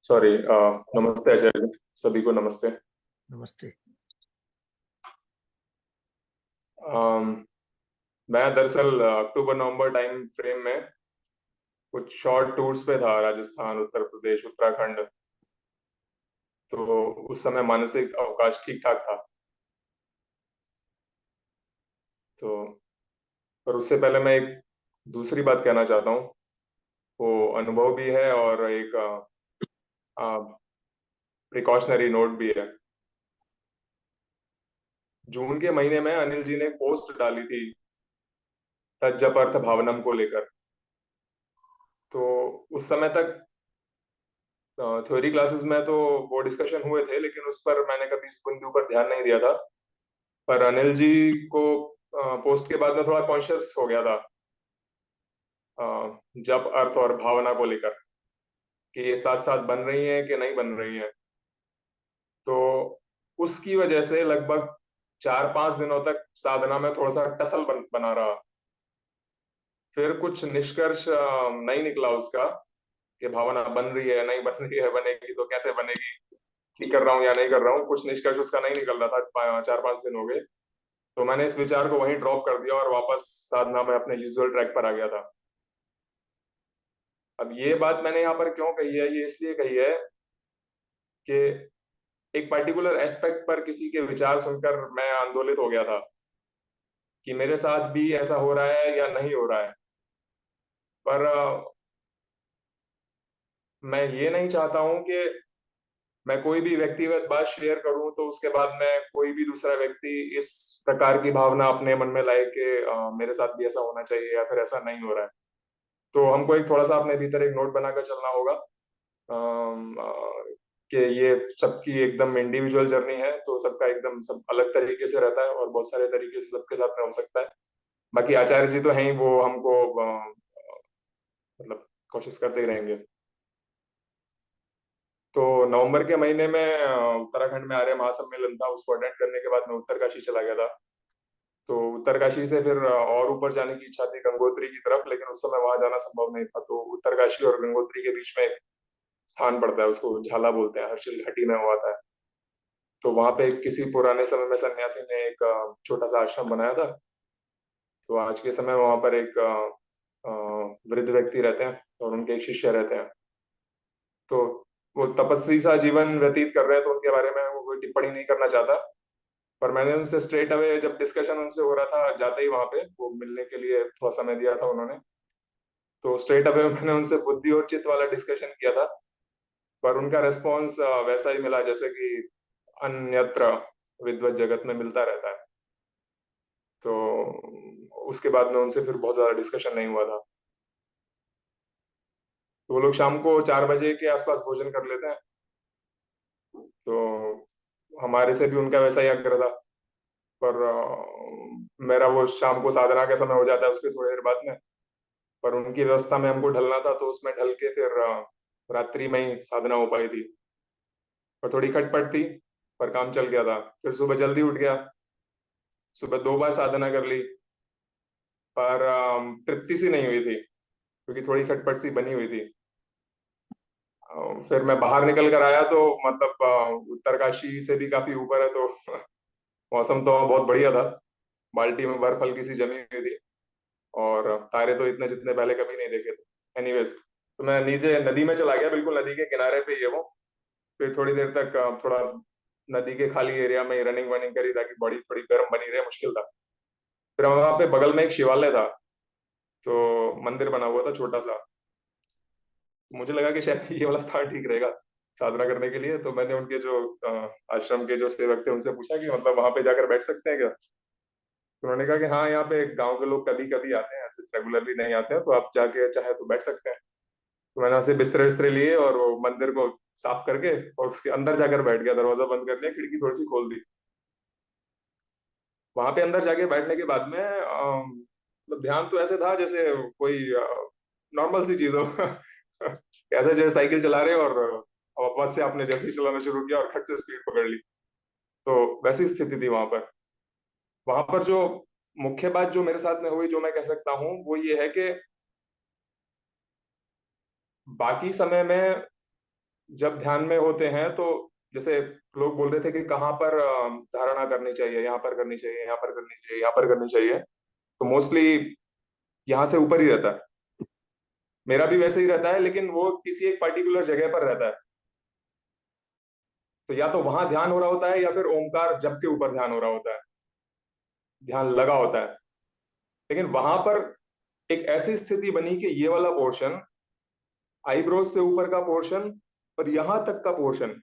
सॉरी, नमस्ते आचार्य जी, सभी को नमस्ते। नमस्ते। मैं दरअसल अक्टूबर नवंबर टाइम फ्रेम में कुछ शॉर्ट टूर्स पे था, राजस्थान, उत्तर प्रदेश, उत्तराखंड। तो उस समय मानसिक अवकाश ठीक ठाक था। तो पर उससे पहले मैं एक दूसरी बात कहना चाहता हूँ। वो अनुभव भी है और एक प्रिकॉशनरी नोट भी है। जून के महीने में अनिल जी ने पोस्ट डाली थी तज्जप अर्थ भावनम को लेकर। तो उस समय तक थ्योरी क्लासेस में तो वो डिस्कशन हुए थे, लेकिन उस पर मैंने कभी उनके ऊपर ध्यान नहीं दिया था। पर अनिल जी को पोस्ट के बाद में थोड़ा कॉन्शियस हो गया था जप अर्थ और भावना को लेकर, कि ये साथ साथ बन रही है कि नहीं बन रही है। तो उसकी वजह से लगभग 4-5 दिनों तक साधना में थोड़ा सा टसल बना रहा। फिर कुछ निष्कर्ष नहीं निकला उसका कि भावना बन रही है, नहीं बन रही है, बनेगी तो कैसे बनेगी, ठीक कर रहा हूँ या नहीं कर रहा हूँ। कुछ निष्कर्ष उसका नहीं निकल रहा था। 4-5 दिन हो गए। तो मैंने इस विचार को वहीं ड्रॉप कर दिया और वापस साधना में अपने यूजुअल ट्रैक पर आ गया था। अब ये बात मैंने यहाँ पर क्यों कही है, ये इसलिए कही है कि एक पर्टिकुलर एस्पेक्ट पर किसी के विचार सुनकर मैं आंदोलित हो गया था कि मेरे साथ भी ऐसा हो रहा है या नहीं हो रहा है। पर मैं ये नहीं चाहता हूं कि मैं कोई भी व्यक्तिगत बात शेयर करूं तो उसके बाद में कोई भी दूसरा व्यक्ति इस प्रकार की भावना अपने मन में लाए कि मेरे साथ भी ऐसा होना चाहिए या फिर ऐसा नहीं हो रहा है। तो हमको एक थोड़ा सा अपने भीतर एक नोट बनाकर चलना होगा कि ये सबकी एकदम इंडिविजुअल जर्नी है। तो सबका एकदम सब अलग तरीके से रहता है और बहुत सारे तरीके से सबके साथ में हो सकता है। बाकी आचार्य जी तो हैं ही, वो हमको मतलब कोशिश करते ही रहेंगे। तो नवंबर के महीने में उत्तराखंड में आर्य महासम्मेलन था, उसको अटेंड करने के बाद मैं उत्तरकाशी चला गया था। तो उत्तरकाशी से फिर और ऊपर जाने की इच्छा थी गंगोत्री की तरफ, लेकिन उस समय वहां जाना संभव नहीं था। तो उत्तरकाशी और गंगोत्री के बीच में एक स्थान पड़ता है, उसको झाला बोलते हैं, हर्षिल घाटी में हुआ था। तो वहां पे किसी पुराने समय में सन्यासी ने एक छोटा सा आश्रम बनाया था। तो आज के समय वहां पर एक वृद्ध व्यक्ति रहते हैं और उनके एक शिष्य रहते हैं। तो वो तपस्वी सा जीवन व्यतीत कर रहे हैं, तो उनके बारे में वो कोई टिप्पणी नहीं करना चाहता। पर मैंने उनसे स्ट्रेट अवे, जब डिस्कशन उनसे हो रहा था, जाते ही वहां पे वो मिलने के लिए थोड़ा समय दिया था उन्होंने। तो स्ट्रेट अवे मैंने उनसे बुद्धि और चित्त वाला डिस्कशन किया था। पर उनका रेस्पॉन्स वैसा ही मिला जैसे कि अन्यत्र विद्वत जगत में मिलता रहता है। तो उसके बाद में उनसे फिर बहुत ज्यादा डिस्कशन नहीं हुआ था। तो वो लोग शाम को 4 बजे के आसपास भोजन कर लेते हैं। तो हमारे से भी उनका वैसा ही आग्रह था। पर मेरा वो शाम को साधना का समय हो जाता है उसके थोड़ी देर बाद में। पर उनकी व्यवस्था में हमको ढलना था, तो उसमें ढल के फिर रात्रि में ही साधना हो पाई थी। और थोड़ी खटपट थी, पर काम चल गया था। फिर सुबह जल्दी उठ गया, सुबह 2 बार साधना कर ली। पर तृप्ति सी नहीं हुई थी, क्योंकि थोड़ी खटपट सी बनी हुई थी। फिर मैं बाहर निकल कर आया तो मतलब उत्तरकाशी से भी काफी ऊपर है, तो मौसम तो वहाँ बहुत बढ़िया था। बाल्टी में बर्फ हल्की सी जमी हुई थी और तारे तो इतने जितने पहले कभी नहीं देखे थे। एनीवेज, तो मैं नीचे नदी में चला गया, बिल्कुल नदी के किनारे पे ये वो। फिर थोड़ी देर तक थोड़ा नदी के खाली एरिया में रनिंग वनिंग करी ताकि बॉडी थोड़ी गर्म बनी रहे, मुश्किल था। फिर वहां पे बगल में एक शिवालय था, तो मंदिर बना हुआ था छोटा सा। मुझे लगा कि शायद ये वाला स्थान ठीक रहेगा साधना करने के लिए, तो मैंने उनके जो आश्रम के जो सेवक थे उनसे पूछा कि मतलब वहां पे जाकर बैठ सकते हैं क्या। तो उन्होंने कहा कि हाँ, यहाँ पे गांव के लोग कभी कभी आते हैं, ऐसे रेगुलरली नहीं आते हैं, तो आप जाके चाहे तो बैठ सकते हैं। तो मैंने वहां से बिस्तरे विस्तरे लिए और वो मंदिर को साफ करके और उसके अंदर जाकर बैठ गया, दरवाजा बंद कर लिया, खिड़की थोड़ी सी खोल दी। वहां पे अंदर जाके बैठने के बाद में मतलब ध्यान तो ऐसे था जैसे कोई नॉर्मल सी चीज हो ऐसे जैसे साइकिल चला रहे और वापस से आपने जैसे ही चलाना शुरू किया और खट से स्पीड पकड़ ली, तो वैसी स्थिति थी वहां पर। वहां पर जो मुख्य बात जो मेरे साथ में हुई, जो मैं कह सकता हूँ, वो ये है कि बाकी समय में जब ध्यान में होते हैं तो जैसे लोग बोल रहे थे कि कहाँ पर धारणा करनी चाहिए, यहाँ पर करनी चाहिए, यहाँ पर करनी चाहिए, यहाँ पर करनी चाहिए, तो मोस्टली यहाँ से ऊपर ही रहता है। मेरा भी वैसे ही रहता है, लेकिन वो किसी एक पर्टिकुलर जगह पर रहता है। तो या तो वहां ध्यान हो रहा होता है या फिर ओमकार जप के ऊपर ध्यान हो रहा होता है, ध्यान लगा होता है। लेकिन वहां पर एक ऐसी स्थिति बनी कि ये वाला पोर्शन, आईब्रोज से ऊपर का पोर्शन और यहां तक का पोर्शन,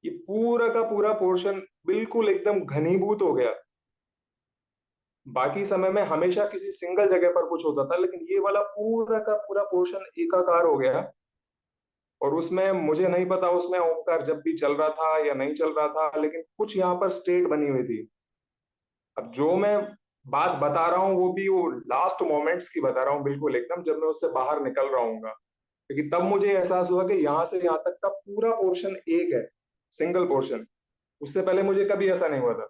ये पूरा का पूरा पोर्शन बिल्कुल एकदम घनीभूत हो गया। बाकी समय में हमेशा किसी सिंगल जगह पर कुछ होता था, लेकिन ये वाला पूरा का पूरा पोर्शन एकाकार हो गया। और उसमें मुझे नहीं पता उसमें ओमकार जब भी चल रहा था या नहीं चल रहा था, लेकिन कुछ यहाँ पर स्टेट बनी हुई थी। अब जो मैं बात बता रहा हूँ वो भी वो लास्ट मोमेंट्स की बता रहा हूँ, बिल्कुल एकदम जब मैं उससे बाहर निकल रहा हूँ, क्योंकि तब मुझे एहसास हुआ कि यहाँ से यहाँ तक का पूरा पोर्शन एक है, सिंगल पोर्शन। उससे पहले मुझे कभी ऐसा नहीं हुआ था।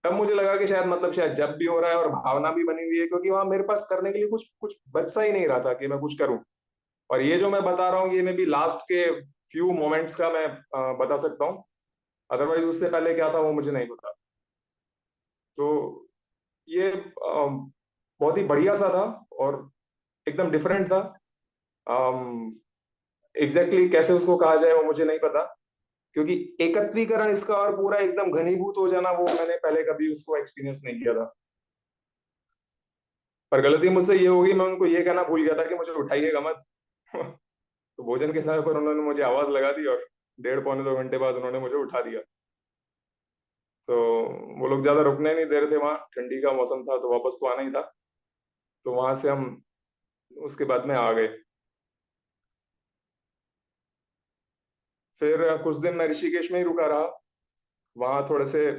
तब मुझे लगा कि शायद मतलब शायद जब भी हो रहा है और भावना भी बनी हुई है, क्योंकि वहां मेरे पास करने के लिए कुछ कुछ बचा ही नहीं रहा था कि मैं कुछ करूं। और ये जो मैं बता रहा हूँ ये मैं भी लास्ट के फ्यू मोमेंट्स का मैं बता सकता हूँ, अदरवाइज उससे पहले क्या था वो मुझे नहीं पता। तो ये बहुत ही बढ़िया सा था और एकदम डिफरेंट था। एग्जैक्टली कैसे उसको कहा जाए वो मुझे नहीं पता, क्योंकि एकत्रीकरण इसका और पूरा एकदम घनीभूत हो जाना वो मैंने पहले कभी उसको एक्सपीरियंस नहीं किया था। पर गलती मुझसे ये होगी, मैं उनको ये कहना भूल गया था कि मुझे उठाइएगा मत तो भोजन के समय पर उन्होंने मुझे आवाज लगा दी और 1.5-2 घंटे बाद उन्होंने मुझे उठा दिया। तो वो लोग ज्यादा रुकने नहीं दे रहे थे, वहां ठंडी का मौसम था तो वापस तो आना ही था। तो वहां से हम उसके बाद में आ गए। फिर कुछ दिन मैं ऋषिकेश में ही रुका रहा। वहां थोड़े से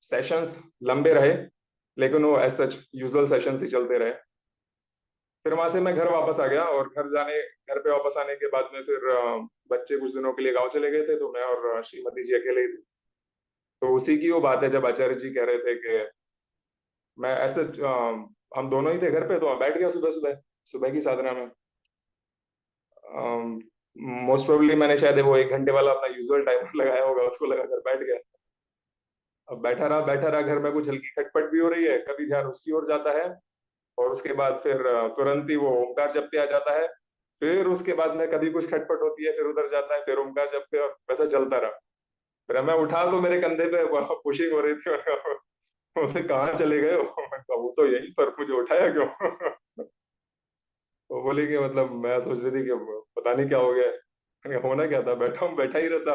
सेशंस लंबे रहे, लेकिन वो एज सच यूजुअल सेशंस ही चलते रहे। फिर वहां से मैं घर वापस आ गया और घर पे वापस आने के बाद में फिर बच्चे कुछ दिनों के लिए गांव चले गए थे, तो मैं और श्रीमती जी अकेले ही थे। तो उसी की वो बात है जब आचार्य जी कह रहे थे कि मैं ऐसे हम दोनों ही थे घर पे, तो मैं बैठ गया सुबह सुबह सुबह की साधना में। मोस्ट प्रोबेबली मैंने शायद वो 1 घंटे वाला अपना यूजुअल टाइमर लगाया होगा, उसको लगाकर बैठ गया। अब बैठा रहा घर में, कुछ हल्की खटपट भी हो रही है, कभी ध्यान उसकी ओर जाता है और उसके बाद फिर तुरंत ही वो ओमकार जप पे आ जाता है। फिर उसके बाद में कभी कुछ खटपट होती है, फिर उधर जाता है, फिर ओमकार जप पे, और वैसा चलता रहा। फिर मैं उठा तो मेरे कंधे पे पुशिंग हो रही थी और बोले कहाँ चले गए हो? मैं कहा, वो तो यहीं पर, मुझे उठाया क्यों? वो बोली कि मतलब मैं सोच रही थी कि पता नहीं क्या हो गया। मैंने कहा, होना क्या था, बैठा ही रहता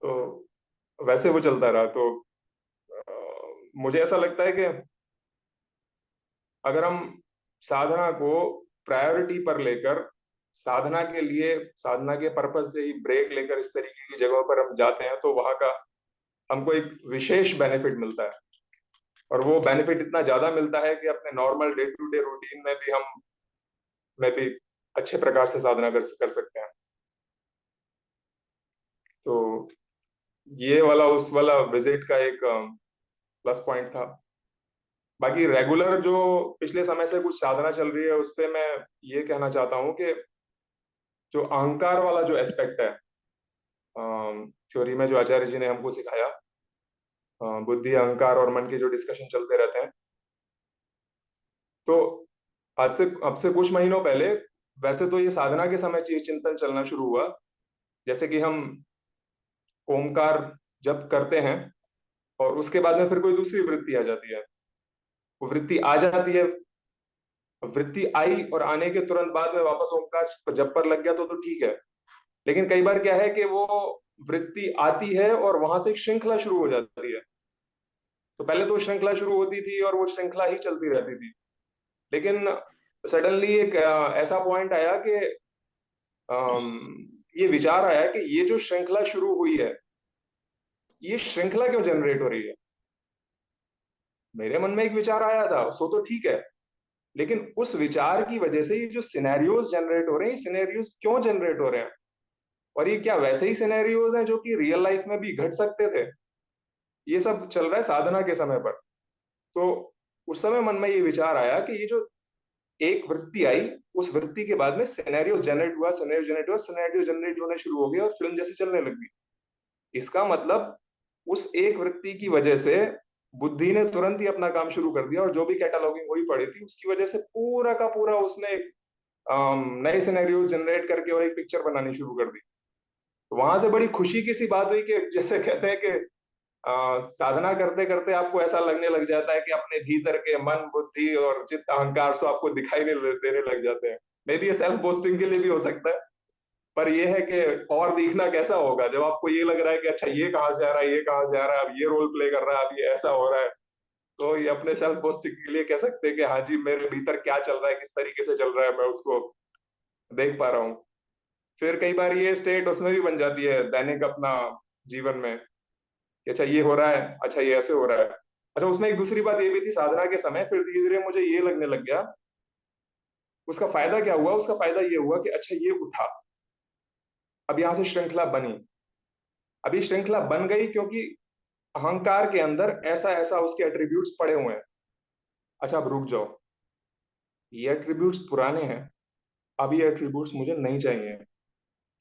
तो वैसे वो चलता रहा। तो मुझे ऐसा लगता है कि अगर हम साधना को प्रायोरिटी पर लेकर, साधना के लिए, साधना के पर्पज से ही ब्रेक लेकर इस तरीके की जगहों पर हम जाते हैं, तो वहां का हमको एक विशेष बेनिफिट मिलता है। और वो बेनिफिट इतना ज्यादा मिलता है कि अपने normal day to day routine में भी अच्छे प्रकार से साधना कर सकते हैं। तो ये वाला उस वाला विजिट का एक प्लस पॉइंट था। बाकी रेगुलर जो पिछले समय से कुछ साधना चल रही है उस पे मैं ये कहना चाहता हूँ कि जो अहंकार वाला जो एस्पेक्ट है थ्योरी में, जो आचार्य जी ने हमको सिखाया, बुद्धि, अहंकार और मन के जो डिस्कशन चलते रहते हैं। तो अब से कुछ महीनों पहले वैसे तो ये साधना के समय ये चिंतन चलना शुरू हुआ, जैसे कि हम ओमकार जप करते हैं और उसके बाद में फिर कोई दूसरी वृत्ति आ जाती है। वो वृत्ति आ जाती है, वृत्ति आई और आने के तुरंत बाद में वापस ओमकार जप पर लग गया तो ठीक है। लेकिन कई बार क्या है कि वो वृत्ति आती है और वहां से एक श्रृंखला शुरू हो जाती है। तो पहले तो श्रृंखला शुरू होती थी और वो श्रृंखला ही चलती रहती थी, लेकिन सडनली एक ऐसा पॉइंट आया कि ये विचार आया कि ये जो श्रृंखला शुरू हुई है, ये श्रृंखला क्यों जनरेट हो रही है। मेरे मन में एक विचार आया था, सो तो ठीक है, लेकिन उस विचार की वजह से ये जो सिनेरियोज जनरेट हो रहे हैं, सिनेरियोज क्यों जनरेट हो रहे हैं, और ये क्या वैसे ही सिनेरियोज हैं जो कि रियल लाइफ में भी घट सकते थे। ये सब चल रहा है साधना के समय पर। तो उस समय मन में ये विचार आया कि ये जो एक वृत्ति आई, उस वृत्ति के बाद में सिनेरियो जनरेट हुआ, सिनेरियो जनरेट होने शुरू हो गए और फिल्म जैसे चलने लगी। इसका मतलब उस एक वृत्ति की वजह से बुद्धि ने तुरंत ही अपना काम शुरू कर दिया और जो भी कैटालॉगिंग हुई पड़ी थी उसकी वजह से पूरा का पूरा उसने नए सिनेरियो जनरेट करके और एक पिक्चर बनानी शुरू कर दी। तो वहां से बड़ी खुशी की सी बात हुई कि जैसे कहते हैं कि साधना करते करते आपको ऐसा लगने लग जाता है कि अपने भीतर के मन, बुद्धि और चित्त, अहंकार से आपको दिखाई नहीं देने लग जाते हैं। मे बी ये सेल्फ बोस्टिंग के लिए भी हो सकता है, पर ये है कि और दिखना कैसा होगा जब आपको ये लग रहा है कि अच्छा ये कहाँ से आ रहा है, ये कहाँ से आ रहा है, अब ये रोल प्ले कर रहा है, अब ये ऐसा हो रहा है। तो ये अपने सेल्फ बोस्टिंग के लिए कह सकते हैं कि हाँ जी, मेरे भीतर क्या चल रहा है, किस तरीके से चल रहा है, मैं उसको देख पा रहा हूँ। फिर कई बार ये स्टेट उसमें भी बन जाती है दैनिक अपना जीवन में कि अच्छा ये हो रहा है, अच्छा ये ऐसे हो रहा है। अच्छा, उसमें एक दूसरी बात ये भी थी साधना के समय, फिर धीरे धीरे मुझे ये लगने लग गया, उसका फायदा क्या हुआ, उसका फायदा ये हुआ कि अच्छा ये उठा, अब यहां से श्रृंखला बनी। अभी श्रृंखला बन गई क्योंकि अहंकार के अंदर ऐसा ऐसा उसके एट्रीब्यूट्स पड़े हुए हैं। अच्छा अब रुक जाओ, ये एट्रीब्यूट्स पुराने हैं, अब ये एट्रीब्यूट्स मुझे नहीं चाहिए।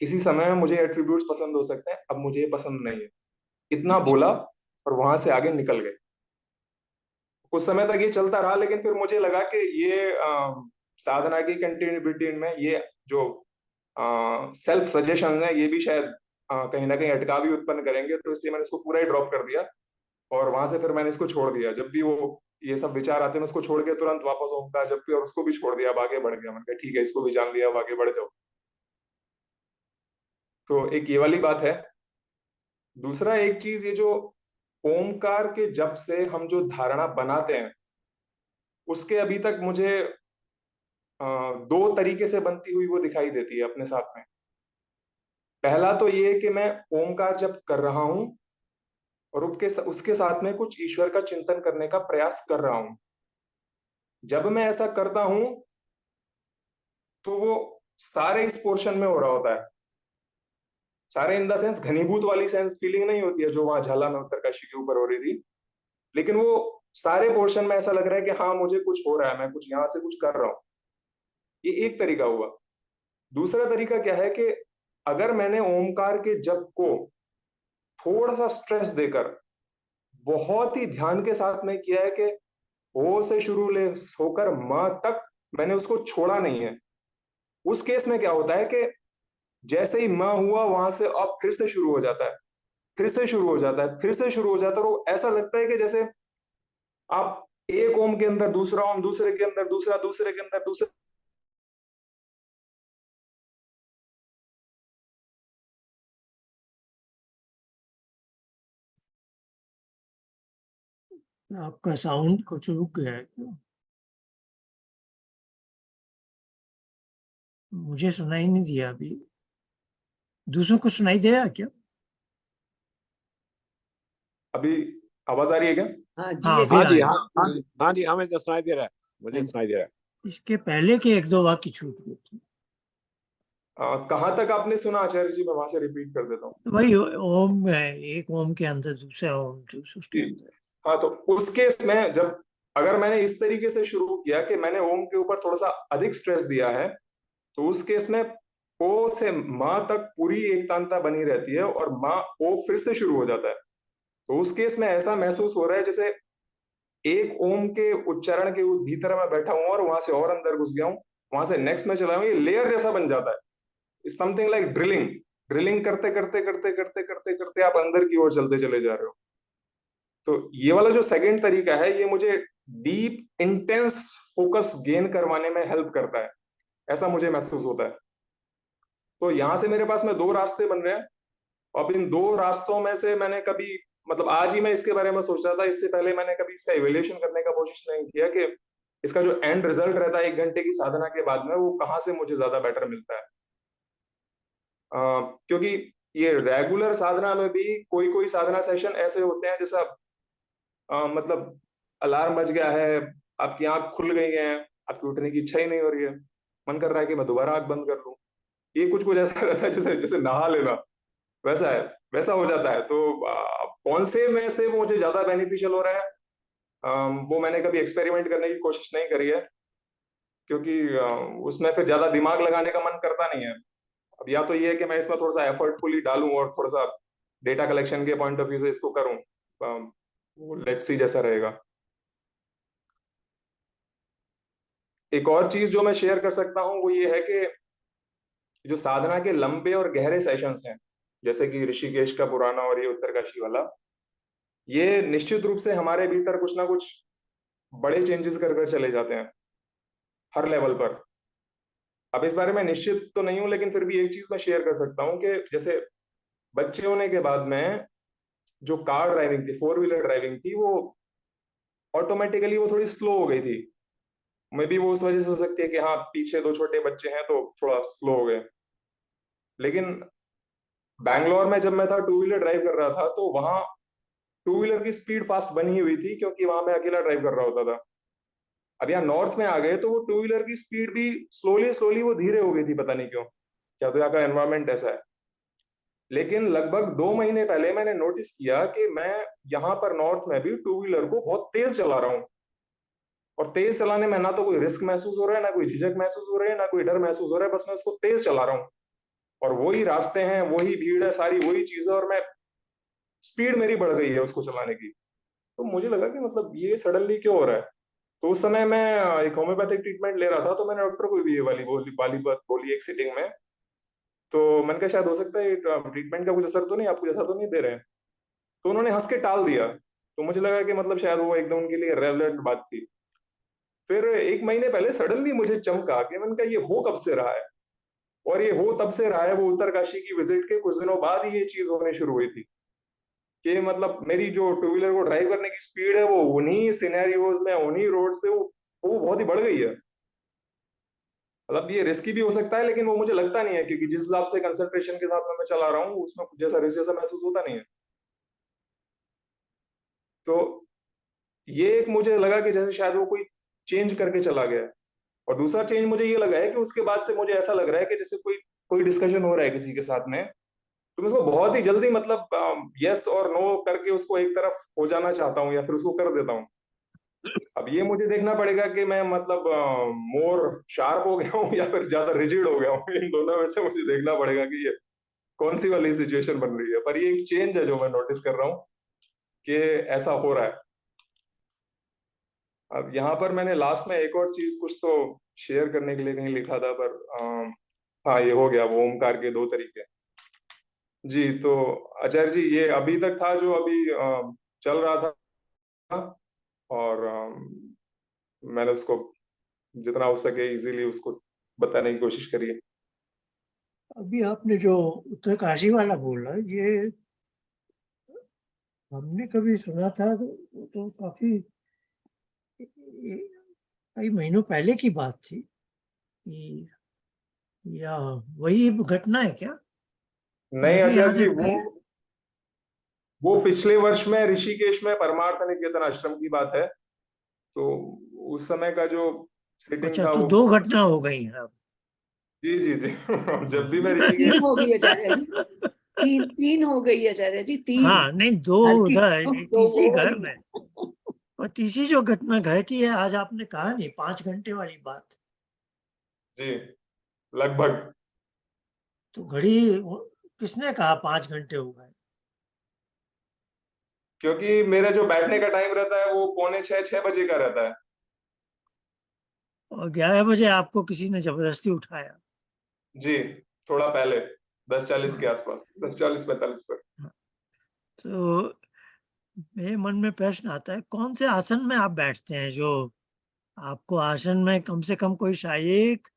किसी समय में मुझे एट्रीब्यूट्स पसंद हो सकते हैं, अब मुझे ये पसंद नहीं है। इतना बोला और वहां से आगे निकल गए। कुछ समय तक ये चलता रहा, लेकिन फिर मुझे लगा कि ये साधना की कंटिन्यूटी में ये जो सेल्फ सजेशन है ये भी शायद कहीं ना कहीं अटकाव भी उत्पन्न करेंगे, तो इसलिए मैंने इसको पूरा ही ड्रॉप कर दिया और वहां से फिर मैंने इसको छोड़ दिया। जब भी वो ये सब विचार आते हैं उसको छोड़ के तुरंत वापस ओमकार जब भी, और उसको भी छोड़ दिया, अब आगे बढ़ गया। मैंने कहा ठीक है, इसको भी जान लिया, अब आगे बढ़ जाओ। तो एक ये वाली बात है। दूसरा एक चीज, ये जो ओमकार के जप से हम जो धारणा बनाते हैं उसके अभी तक मुझे दो तरीके से बनती हुई वो दिखाई देती है अपने साथ में। पहला तो ये कि मैं ओमकार जप कर रहा हूं और उसके साथ में कुछ ईश्वर का चिंतन करने का प्रयास कर रहा हूं। जब मैं ऐसा करता हूं तो वो सारे इस पोर्शन में हो रहा होता है। सारे इन द सेंस घनीभूत वाली सेंस फीलिंग नहीं होती है जो वहां झाला में उत्तरकाशी के ऊपर हो रही थी, लेकिन वो सारे पोर्शन में ऐसा लग रहा है कि हाँ मुझे कुछ हो रहा है, मैं कुछ यहां से कुछ कर रहा हूं। ये एक तरीका हुआ। दूसरा तरीका क्या है कि अगर मैंने ओमकार के जप को थोड़ा सा स्ट्रेस देकर बहुत ही ध्यान के साथ में किया है कि ओ से शुरू ले होकर म तक मैंने उसको छोड़ा नहीं है, उस केस में क्या होता है कि जैसे ही म हुआ वहां से अब फिर से शुरू हो जाता है, फिर से शुरू हो जाता है, फिर से शुरू हो जाता है। और ऐसा लगता है कि जैसे आप एक ओम के अंदर दूसरा ओम, दूसरे के अंदर दूसरा, दूसरे के अंदर दूसरा। आपका साउंड कुछ रुक गया है क्या? मुझे सुनाई नहीं दिया अभी। दूसरों को सुनाई दिया क्या? अभी आवाज आ रही है क्या? हाँ जी, हाँ, जैसे हाँ जी, आया। हाँ जी, हमें तो सुनाई दे रहा है, मुझे सुनाई दे रहा है। इसके पहले के एक दो वाक्य छूट गए थे। कहाँ तक आपने सुना आचार्य जी? मैं वहां से रिपीट कर देता हूँ। वही ओम है, एक ओम के अंदर दूसरा ओम, उसके अंदर। हाँ, तो उस केस में जब अगर मैंने इस तरीके से शुरू किया कि मैंने ओम के ऊपर थोड़ा सा अधिक स्ट्रेस दिया है, तो उस केस में ओ से माँ तक पूरी एकतांता बनी रहती है और माँ ओ फिर से शुरू हो जाता है। तो उस केस में ऐसा महसूस हो रहा है जैसे एक ओम के उच्चारण के भीतर मैं बैठा हूं और वहां से और अंदर घुस गया हूं, वहां से नेक्स्ट में चला हूं, ये लेयर जैसा बन जाता है। It's something like drilling. Drilling करते करते करते करते करते करते आप अंदर की ओर चलते चले जा रहे हो। तो ये वाला जो सेकंड तरीका है ये मुझे डीप इंटेंस फोकस गेन करवाने में हेल्प करता है, ऐसा मुझे महसूस होता है। तो यहां से मेरे पास में दो रास्ते बन रहे हैं। अब इन दो रास्तों में से मैंने कभी, मतलब आज ही मैं इसके बारे में सोच रहा था, इससे पहले मैंने कभी इसका इवेल्युएशन करने का कोशिश नहीं किया कि इसका जो एंड रिजल्ट रहता है 1 घंटे की साधना के बाद में, वो कहाँ से मुझे ज्यादा बेटर मिलता है। क्योंकि ये रेगुलर साधना में भी कोई कोई साधना सेशन ऐसे होते हैं जैसा मतलब अलार्म बज गया है, आपकी आंख खुल गई है, आपकी उठने की इच्छा ही नहीं हो रही है, मन कर रहा है कि मैं दोबारा आंख बंद कर लूं। ये कुछ कुछ ऐसा रहता है जैसे जैसे नहा लेना, वैसा है, वैसा हो जाता है। तो कौन से में से मुझे ज्यादा बेनिफिशियल हो रहा है, वो मैंने कभी एक्सपेरिमेंट करने की कोशिश नहीं करी है, क्योंकि उसमें फिर ज्यादा दिमाग लगाने का मन करता नहीं है। अब या तो ये है कि मैं इसमें थोड़ा सा एफर्टफुली डालूं और थोड़ा सा डेटा कलेक्शन के पॉइंट ऑफ व्यू से इसको करूं, वो लेट्स सी जैसा रहेगा। एक और चीज जो मैं शेयर कर सकता हूं वो ये है कि जो साधना के लंबे और गहरे सेशंस हैं, जैसे कि ऋषिकेश का पुराना और ये उत्तरकाशी वाला, ये निश्चित रूप से हमारे भीतर कुछ ना कुछ बड़े चेंजेस कर कर चले जाते हैं हर लेवल पर। अब इस बारे में निश्चित तो नहीं हूं, लेकिन फिर भी एक चीज मैं शेयर कर सकता हूं कि जैसे बच्चे होने के बाद में जो कार ड्राइविंग थी, 4 व्हीलर ड्राइविंग थी, वो ऑटोमेटिकली वो थोड़ी स्लो हो गई थी। मे बी वो उस वजह से हो सकती है कि हाँ पीछे 2 छोटे बच्चे हैं तो थोड़ा स्लो हो गए। लेकिन बैंगलोर में जब मैं था 2 व्हीलर ड्राइव कर रहा था तो वहां 2 व्हीलर की स्पीड फास्ट बनी हुई थी, क्योंकि वहां मैं अकेला ड्राइव कर रहा होता था। अब यहाँ नॉर्थ में आ गए तो वो 2 व्हीलर की स्पीड भी स्लोली स्लोली वो धीरे हो गई थी, पता नहीं क्यों, क्या तो यहाँ का एनवायरमेंट ऐसा है। लेकिन लगभग 2 महीने पहले मैंने नोटिस किया कि मैं यहाँ पर नॉर्थ में भी 2 व्हीलर को बहुत तेज चला रहा हूँ, और तेज चलाने में ना तो कोई रिस्क महसूस हो रहा है, ना कोई झिझक महसूस हो रही है, ना कोई डर महसूस हो रहा है, बस मैं उसको तेज चला रहा हूँ। और वही रास्ते हैं, वही भीड़ है, सारी वही चीजें, और मैं स्पीड मेरी बढ़ गई है उसको चलाने की। तो मुझे लगा कि मतलब ये सडनली क्यों हो रहा है। तो उस समय मैं एक होम्योपैथिक ट्रीटमेंट ले रहा था, तो मैंने डॉक्टर को भी ये वाली बात बोली एक सिटिंग में। तो मैंने कहा शायद हो सकता है ट्रीटमेंट का कुछ असर तो नहीं, आपको असर तो नहीं दे रहे हैं। तो उन्होंने हंस के टाल दिया। तो मुझे लगा कि मतलब शायद वो एकदम उनके लिए रेलेवेंट बात थी। फिर 1 महीने पहले सडनली मुझे चमका कि मैंने कहा ये हो कब से रहा है, और ये हो तब से रहा है वो उत्तरकाशी की विजिट के कुछ दिनों बाद ही ये चीज होने शुरू हुई थी कि मतलब मेरी जो 2 व्हीलर को ड्राइव करने की स्पीड है वो उन्हीं सिनेरियोज में, उन्हीं रोड पे वो बहुत ही बढ़ गई है। मतलब ये रिस्की भी हो सकता है, लेकिन वो मुझे लगता नहीं है, क्योंकि जिस हिसाब से कंसंट्रेशन के साथ में मैं चला रहा हूँ उसमें कुछ जैसा रिस्क जैसा महसूस होता नहीं है। तो ये एक मुझे लगा कि जैसे शायद वो कोई चेंज करके चला गया है। और दूसरा चेंज मुझे ये लगा है कि उसके बाद से मुझे ऐसा लग रहा है कि जैसे कोई कोई डिस्कशन हो रहा है किसी के साथ में, तो मैं उसको बहुत ही जल्दी मतलब यस और नो करके उसको एक तरफ हो जाना चाहता हूँ, या फिर उसको कर देता हूँ। अब ये मुझे देखना पड़ेगा कि मैं मतलब मोर शार्प हो गया हूँ या फिर ज्यादा रिजिड हो गया हूँ। इन दोनों में से मुझे देखना पड़ेगा कि ये कौन सी वाली सिचुएशन बन रही है। पर ये एक चेंज है जो मैं नोटिस कर रहा हूँ कि ऐसा हो रहा है। अब यहाँ पर मैंने लास्ट में एक और चीज कुछ तो शेयर करने के लिए कहीं लिखा था, पर हाँ ये हो गया, वो ओमकार के 2 तरीके। जी, तो आचार्य जी ये अभी तक था जो अभी चल रहा था, और मैंने उसको जितना हो सके इजीली उसको बताने की कोशिश करी है। अभी आपने जो उत्तरकाशी वाला बोला, ये हमने कभी सुना था तो काफी कई महीनों पहले की बात थी, या वही घटना है क्या? नहीं मुझे आचार्य याद जी, है कि वो पिछले वर्ष में ऋषिकेश में परमार्थ निकेतन आश्रम की बात है। तो उस समय का जो सिटिंग अच्छा, था तो वो, 2 घटना हो गई हैं अब। जी जी जी। जब भी मैं तीन ऋषिकेश, हो गई आचार्य जी, तीन हो गई आचार्य जी, 3। हाँ नहीं, 2 हल्की उधर, तो तीसरी वो घर में। और तीसरी जो घटना घर की है, आज आपने कहा नहीं, 5 घंटे वाली बात। जी लगभग। तो घड़ी किसने कहा 5 घंटे हो गए? क्योंकि मेरे जो बैठने का टाइम रहता है वो 5:45-6 बजे का रहता है। और 11 बजे आपको किसी ने जबरदस्ती उठाया। जी, थोड़ा पहले 10:40 के हाँ, आसपास, 10:40-45 पर। तो मेरे मन में प्रश्न आता है, कौन से आसन में आप बैठते हैं जो आपको आसन में कम से कम कोई शारीरिक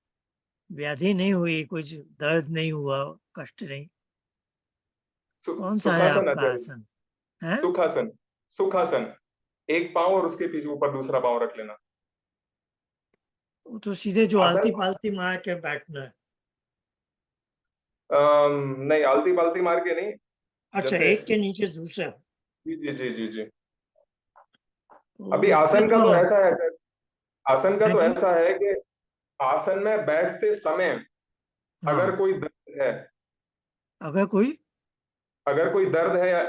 व्याधि नहीं हुई, कुछ दर्द नहीं हुआ, कष्ट नहीं? कौन सा है सुखासन आपका आचार्य जी। आसन है? सुखासन। सुखासन, एक पाँव और उसके पीछे ऊपर दूसरा पाँव रख लेना। वो तो सीधे जो आलती आसन पालती मार के बैठना है। नहीं, आलती पालती मार के नहीं। अच्छा, जैसे, एक के नीचे दूसरा। जी जी जी जी जी। तो अभी उसमें आसन का तो तो ऐसा है, आसन का है तो जी। ऐसा है कि आसन में बैठते समय अगर हाँ, कोई दर्द है, अगर कोई, अगर कोई दर्द है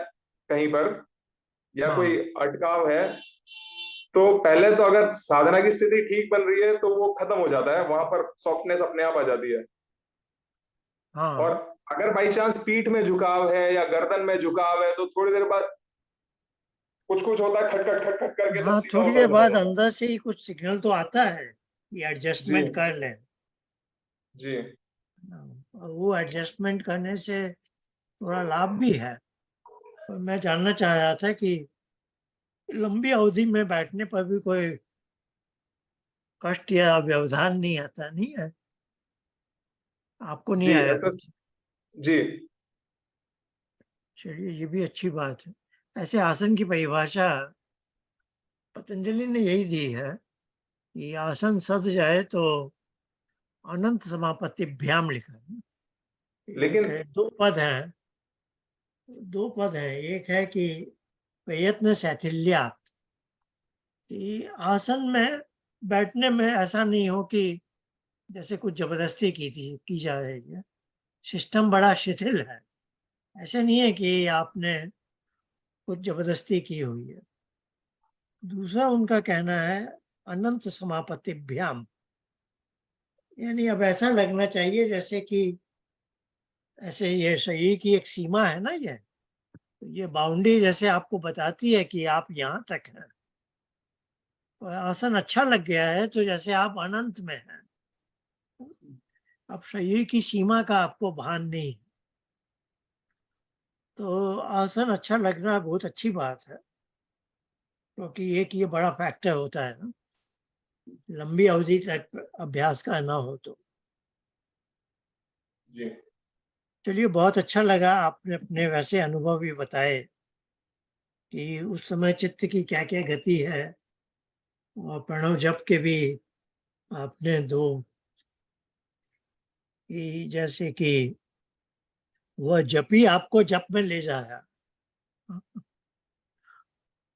कहीं पर, या कोई हाँ अटकाव है, तो पहले तो अगर साधना की स्थिति ठीक बन रही है तो वो खत्म हो जाता है, वहां पर सॉफ्टनेस अपने आप आ जाती है। और हाँ अगर बाई चांस पीठ में झुकाव है या गर्दन में झुकाव है तो थोड़ी देर बाद कुछ कुछ होता है, खटखट खटखट करके सब हाँ, सीधा थोड़ी होता देर चला बाद जाता है। अंदर से ही कुछ सिग्नल तो आता है कि जी एडजस्टमेंट कर लें। जी और वो एडजस्टमेंट करने से थोड़ा लाभ भी है। और मैं जानना चाह रहा था कि लंबी अवधि में बैठने पर भी कोई कष्ट या व्यवधान नहीं आता, नहीं है? आपको नहीं जी आया ऐसा। कुछ? जी चलिए, ये भी अच्छी बात है। ऐसे आसन की परिभाषा पतंजलि ने यही दी है कि आसन सज जाए तो अनंत समापत्तिभ्याम लिखा है। एक लेकिन है, दो पद हैं, दो पद हैं। एक है कि प्रयत्न शैथिल्यात्, कि आसन में बैठने में ऐसा नहीं हो कि जैसे कुछ जबरदस्ती की जा रही है, सिस्टम बड़ा शिथिल है। ऐसे नहीं है कि आपने कुछ जबरदस्ती की हुई है। दूसरा उनका कहना है अनंत समापत्तिभ्याम, यानी अब ऐसा लगना चाहिए जैसे कि ऐसे ये शरीर की एक सीमा है ना, ये बाउंड्री जैसे आपको बताती है कि आप यहाँ तक हैं। और आसन अच्छा लग गया है तो जैसे आप अनंत में हैं। अब शरीर की सीमा का आपको भान नहीं। तो आसन अच्छा लगना बहुत अच्छी बात है, क्योंकि एक ये बड़ा फैक्टर होता है ना, लंबी अवधि तक अभ्यास करना हो तो। जी चलिए, बहुत अच्छा लगा, आपने अपने वैसे अनुभव भी बताए कि उस समय चित्त की क्या क्या गति है। और प्रणव जप के भी आपने दो, कि जैसे कि वह जपी आपको जप में ले जाया।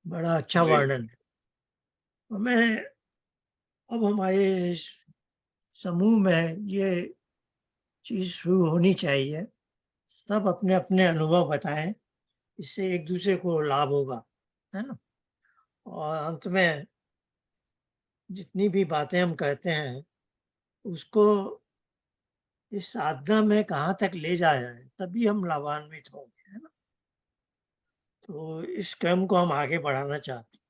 बड़ा अच्छा जी वर्णन है। हमें अब हमारे इस समूह में ये चीज शुरू होनी चाहिए। सब अपने अपने अनुभव बताएं, इससे एक दूसरे को लाभ होगा, है ना? और अंत में जितनी भी बातें हम कहते हैं उसको इस साधना में कहाँ तक ले जाया है, तभी हम लाभान्वित होंगे, है ना? तो इस क्रम को हम आगे बढ़ाना चाहते हैं।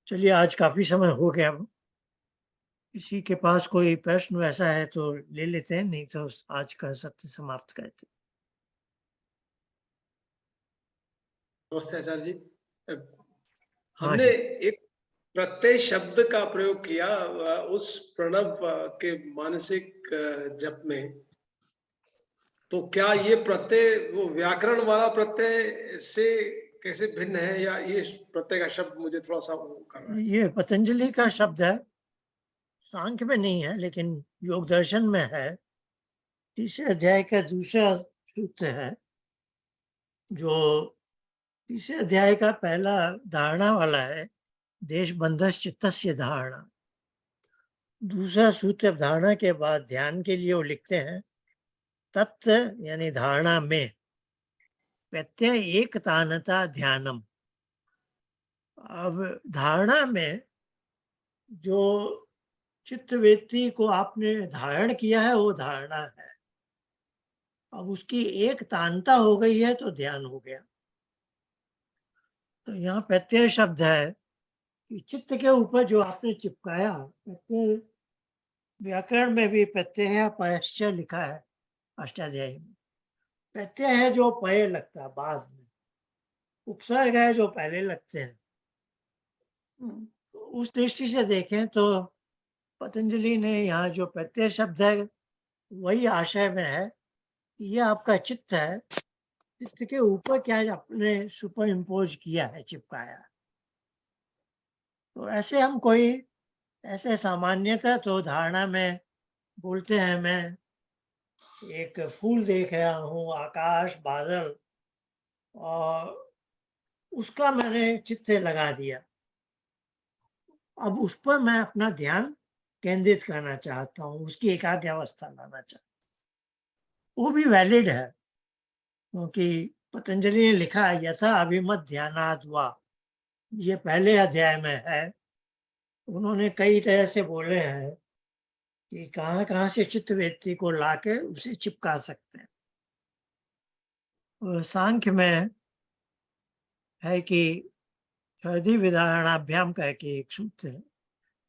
चलिए, आज काफी समय हो गया। किसी के पास कोई प्रश्न वैसा है तो ले लेते हैं, नहीं तो आज का सत्र समाप्त करते हैं। नमस्ते आचार्य जी। हाँ हमने जी। एक प्रत्यय शब्द का प्रयोग किया उस प्रणव के मानसिक जप में। तो क्या ये प्रत्यय वो व्याकरण वाला प्रत्यय से कैसे भिन्न है, या ये प्रत्यय का शब्द मुझे थोड़ा सा वो कर रहा है? ये पतंजलि का शब्द है, सांख्य में नहीं है लेकिन योग दर्शन में है। तीसरे अध्याय का दूसरा सूत्र है, जो तीसरे अध्याय का पहला धारणा वाला है, देश बंधस चित्तस्य धारणा। दूसरा सूत्र धारणा के बाद ध्यान के लिए वो लिखते हैं, तत्व यानी धारणा में प्रत्यय एक तानता ध्यानम। अब धारणा में जो चित्तवृत्ति को आपने धारण किया है वो धारणा है। अब उसकी एक तानता हो गई है तो ध्यान हो गया। तो यहाँ प्रत्यय शब्द है कि चित्त के ऊपर जो आपने चिपकाया, प्रत्यय व्याकरण में भी प्रत्यय पयश्च लिखा है अष्टाध्यायी में। प्रत्यय है जो पय लगता है बाद में, उपसर्ग है जो पहले लगते हैं। तो उस दृष्टि से देखें तो पतंजलि ने यहाँ जो प्रत्यय शब्द है वही आशय में है कि ये आपका चित्त है, चित्त के ऊपर क्या आपने सुपर इम्पोज किया है, चिपकाया। तो ऐसे हम कोई ऐसे सामान्यतः तो धारणा में बोलते हैं, मैं एक फूल देख रहा हूँ, आकाश, बादल, और उसका मैंने चित्त लगा दिया। अब उस पर मैं अपना ध्यान केंद्रित करना चाहता हूँ, उसकी एकाग्र अवस्था लाना चाहता हूँ। वो भी वैलिड है, क्योंकि पतंजलि ने लिखा है यथा अभिमत ध्यानाद वा, ये पहले अध्याय में है। उन्होंने कई तरह से बोले हैं कि कहाँ कहाँ से चित्त व्यक्ति को लाके उसे चिपका सकते हैं। और सांख्य में है कि हृदय विधारणाभ्याम कह के एक सूत्र है,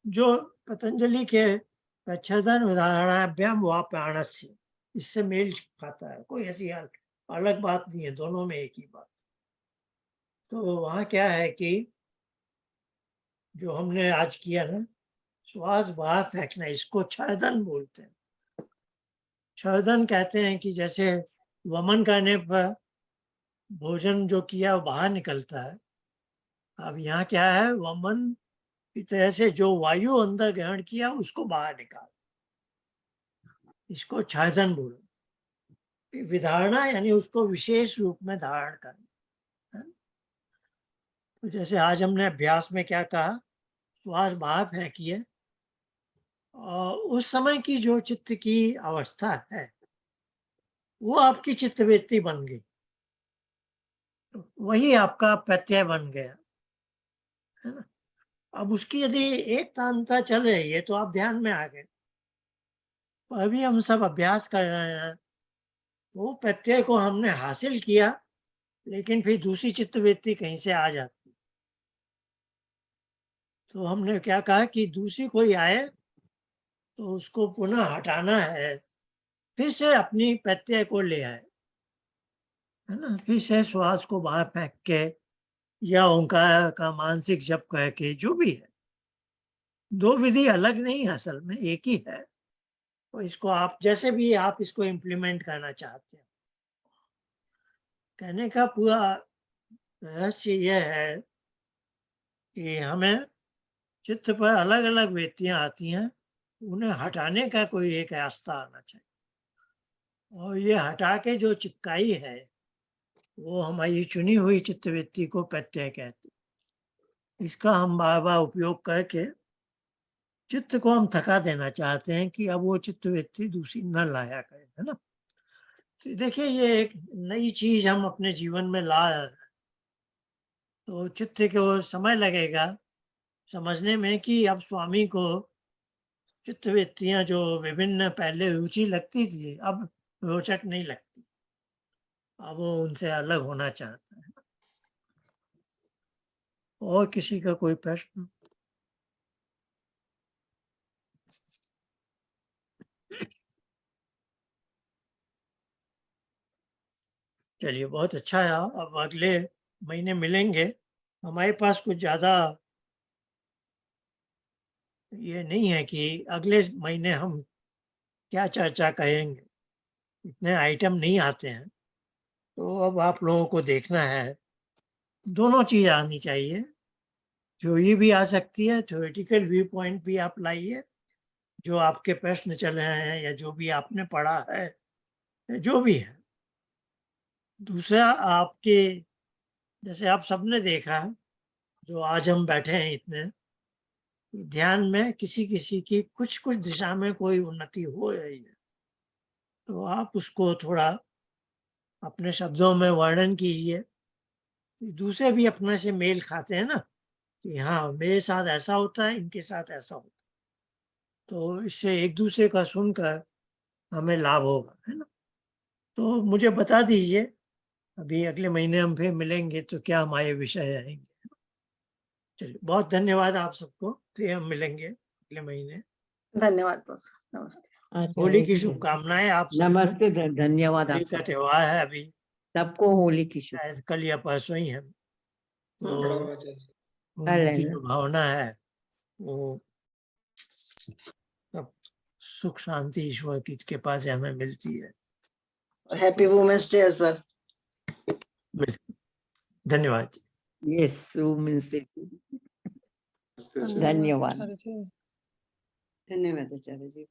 जो पतंजलि के प्रच्छदन उदाहरणाभ्याम व प्राणस्य, इससे मेल खाता है। कोई ऐसी अलग बात नहीं है, दोनों में एक ही बात। तो वहाँ क्या है कि जो हमने आज किया ना, श्वास बाहर फेंकना, इसको क्षयदन बोलते हैं। क्षयदन कहते हैं कि जैसे वमन करने पर भोजन जो किया वो बाहर निकलता है। अब यहाँ क्या है, वमन की तरह से जो वायु अंदर ग्रहण किया उसको बाहर निकाल, इसको क्षयदन बोलो। विधारणा यानी उसको विशेष रूप में धारण करना। तो जैसे आज हमने अभ्यास में क्या कहा, श्वास बाहर फेंकिए, और उस समय की जो चित्त की अवस्था है वो आपकी चित्तवृत्ति बन गई, वही आपका प्रत्यय बन गया, है ना। अब उसकी यदि एक तांता चल रही है तो आप ध्यान में आ गए। तो अभी हम सब अभ्यास कर रहे हैं, वो प्रत्यय को हमने हासिल किया, लेकिन फिर दूसरी चित्तवृत्ति कहीं से आ जाती। तो हमने क्या कहा कि दूसरी कोई आए तो उसको पुनः हटाना है, फिर से अपनी प्रत्यय को ले आए, है ना। फिर से श्वास को बाहर फेंक के या ओंकार का मानसिक जप कह के, जो भी है, दो विधि अलग नहीं है, असल में एक ही है। तो इसको आप जैसे भी आप इसको इम्प्लीमेंट करना चाहते हैं। कहने का पूरा रहस्य यह है कि हमें चित्त पर अलग अलग वृत्तियां आती हैं, उन्हें हटाने का कोई एक रास्ता आना चाहिए। और ये हटा के जो चिपकाई है वो हमारी चुनी हुई चित्तवृत्ति को प्रत्यय कहते हैं। इसका हम बार बार उपयोग करके चित्त को हम थका देना चाहते हैं कि अब वो चित्तवृत्ति दूसरी न लाया करे, है ना। तो देखिए, ये एक नई चीज हम अपने जीवन में ला रहे हैं, तो चित्त को समय लगेगा समझने में कि अब स्वामी को चित्तवृत्तियां जो विभिन्न पहले रुचि लगती थी अब रोचक नहीं लगती, अब वो उनसे अलग होना चाहता है। और किसी का कोई प्रश्न? चलिए, बहुत अच्छा है। अब अगले महीने मिलेंगे। हमारे पास कुछ ज्यादा ये नहीं है कि अगले महीने हम क्या चर्चा करेंगे, इतने आइटम नहीं आते हैं। तो अब आप लोगों को देखना है, दोनों चीज आनी चाहिए। थ्योरी भी आ सकती है, थ्योरेटिकल व्यू पॉइंट भी आप लाइए, जो आपके प्रश्न चल रहे हैं या जो भी आपने पढ़ा है, जो भी है। दूसरा, आपके जैसे आप सबने देखा, जो आज हम बैठे हैं इतने, ध्यान में किसी किसी की कुछ कुछ दिशा में कोई उन्नति हो रही है, तो आप उसको थोड़ा अपने शब्दों में वर्णन कीजिए। दूसरे भी अपने से मेल खाते हैं ना, कि हाँ मेरे साथ ऐसा होता है, इनके साथ ऐसा होता है, तो इससे एक दूसरे का सुनकर हमें लाभ होगा, है ना। तो मुझे बता दीजिए अभी अगले महीने हम फिर मिलेंगे तो क्या हमारे विषय आएंगे। चलिए, बहुत धन्यवाद आप सबको, फिर हम मिलेंगे अगले महीने। धन्यवाद बोस, नमस्ते। होली आचार्य की जी, शुभकामनाएं आप सबको। नमस्ते, धन्यवाद होली आप का सबको। त्योहार है, अभी सबको होली की शुभ। शायद कल या परसों ही है। तो प्रणाम आचार्य जी। होली की कल है जो भावना है वो सब सुख शांति ईश्वर की कृपा से हमें मिलती है। और happy women's day as well. धन्यवाद। Yes, women's day. धन्यवाद। धन्यवाद आचार्य जी।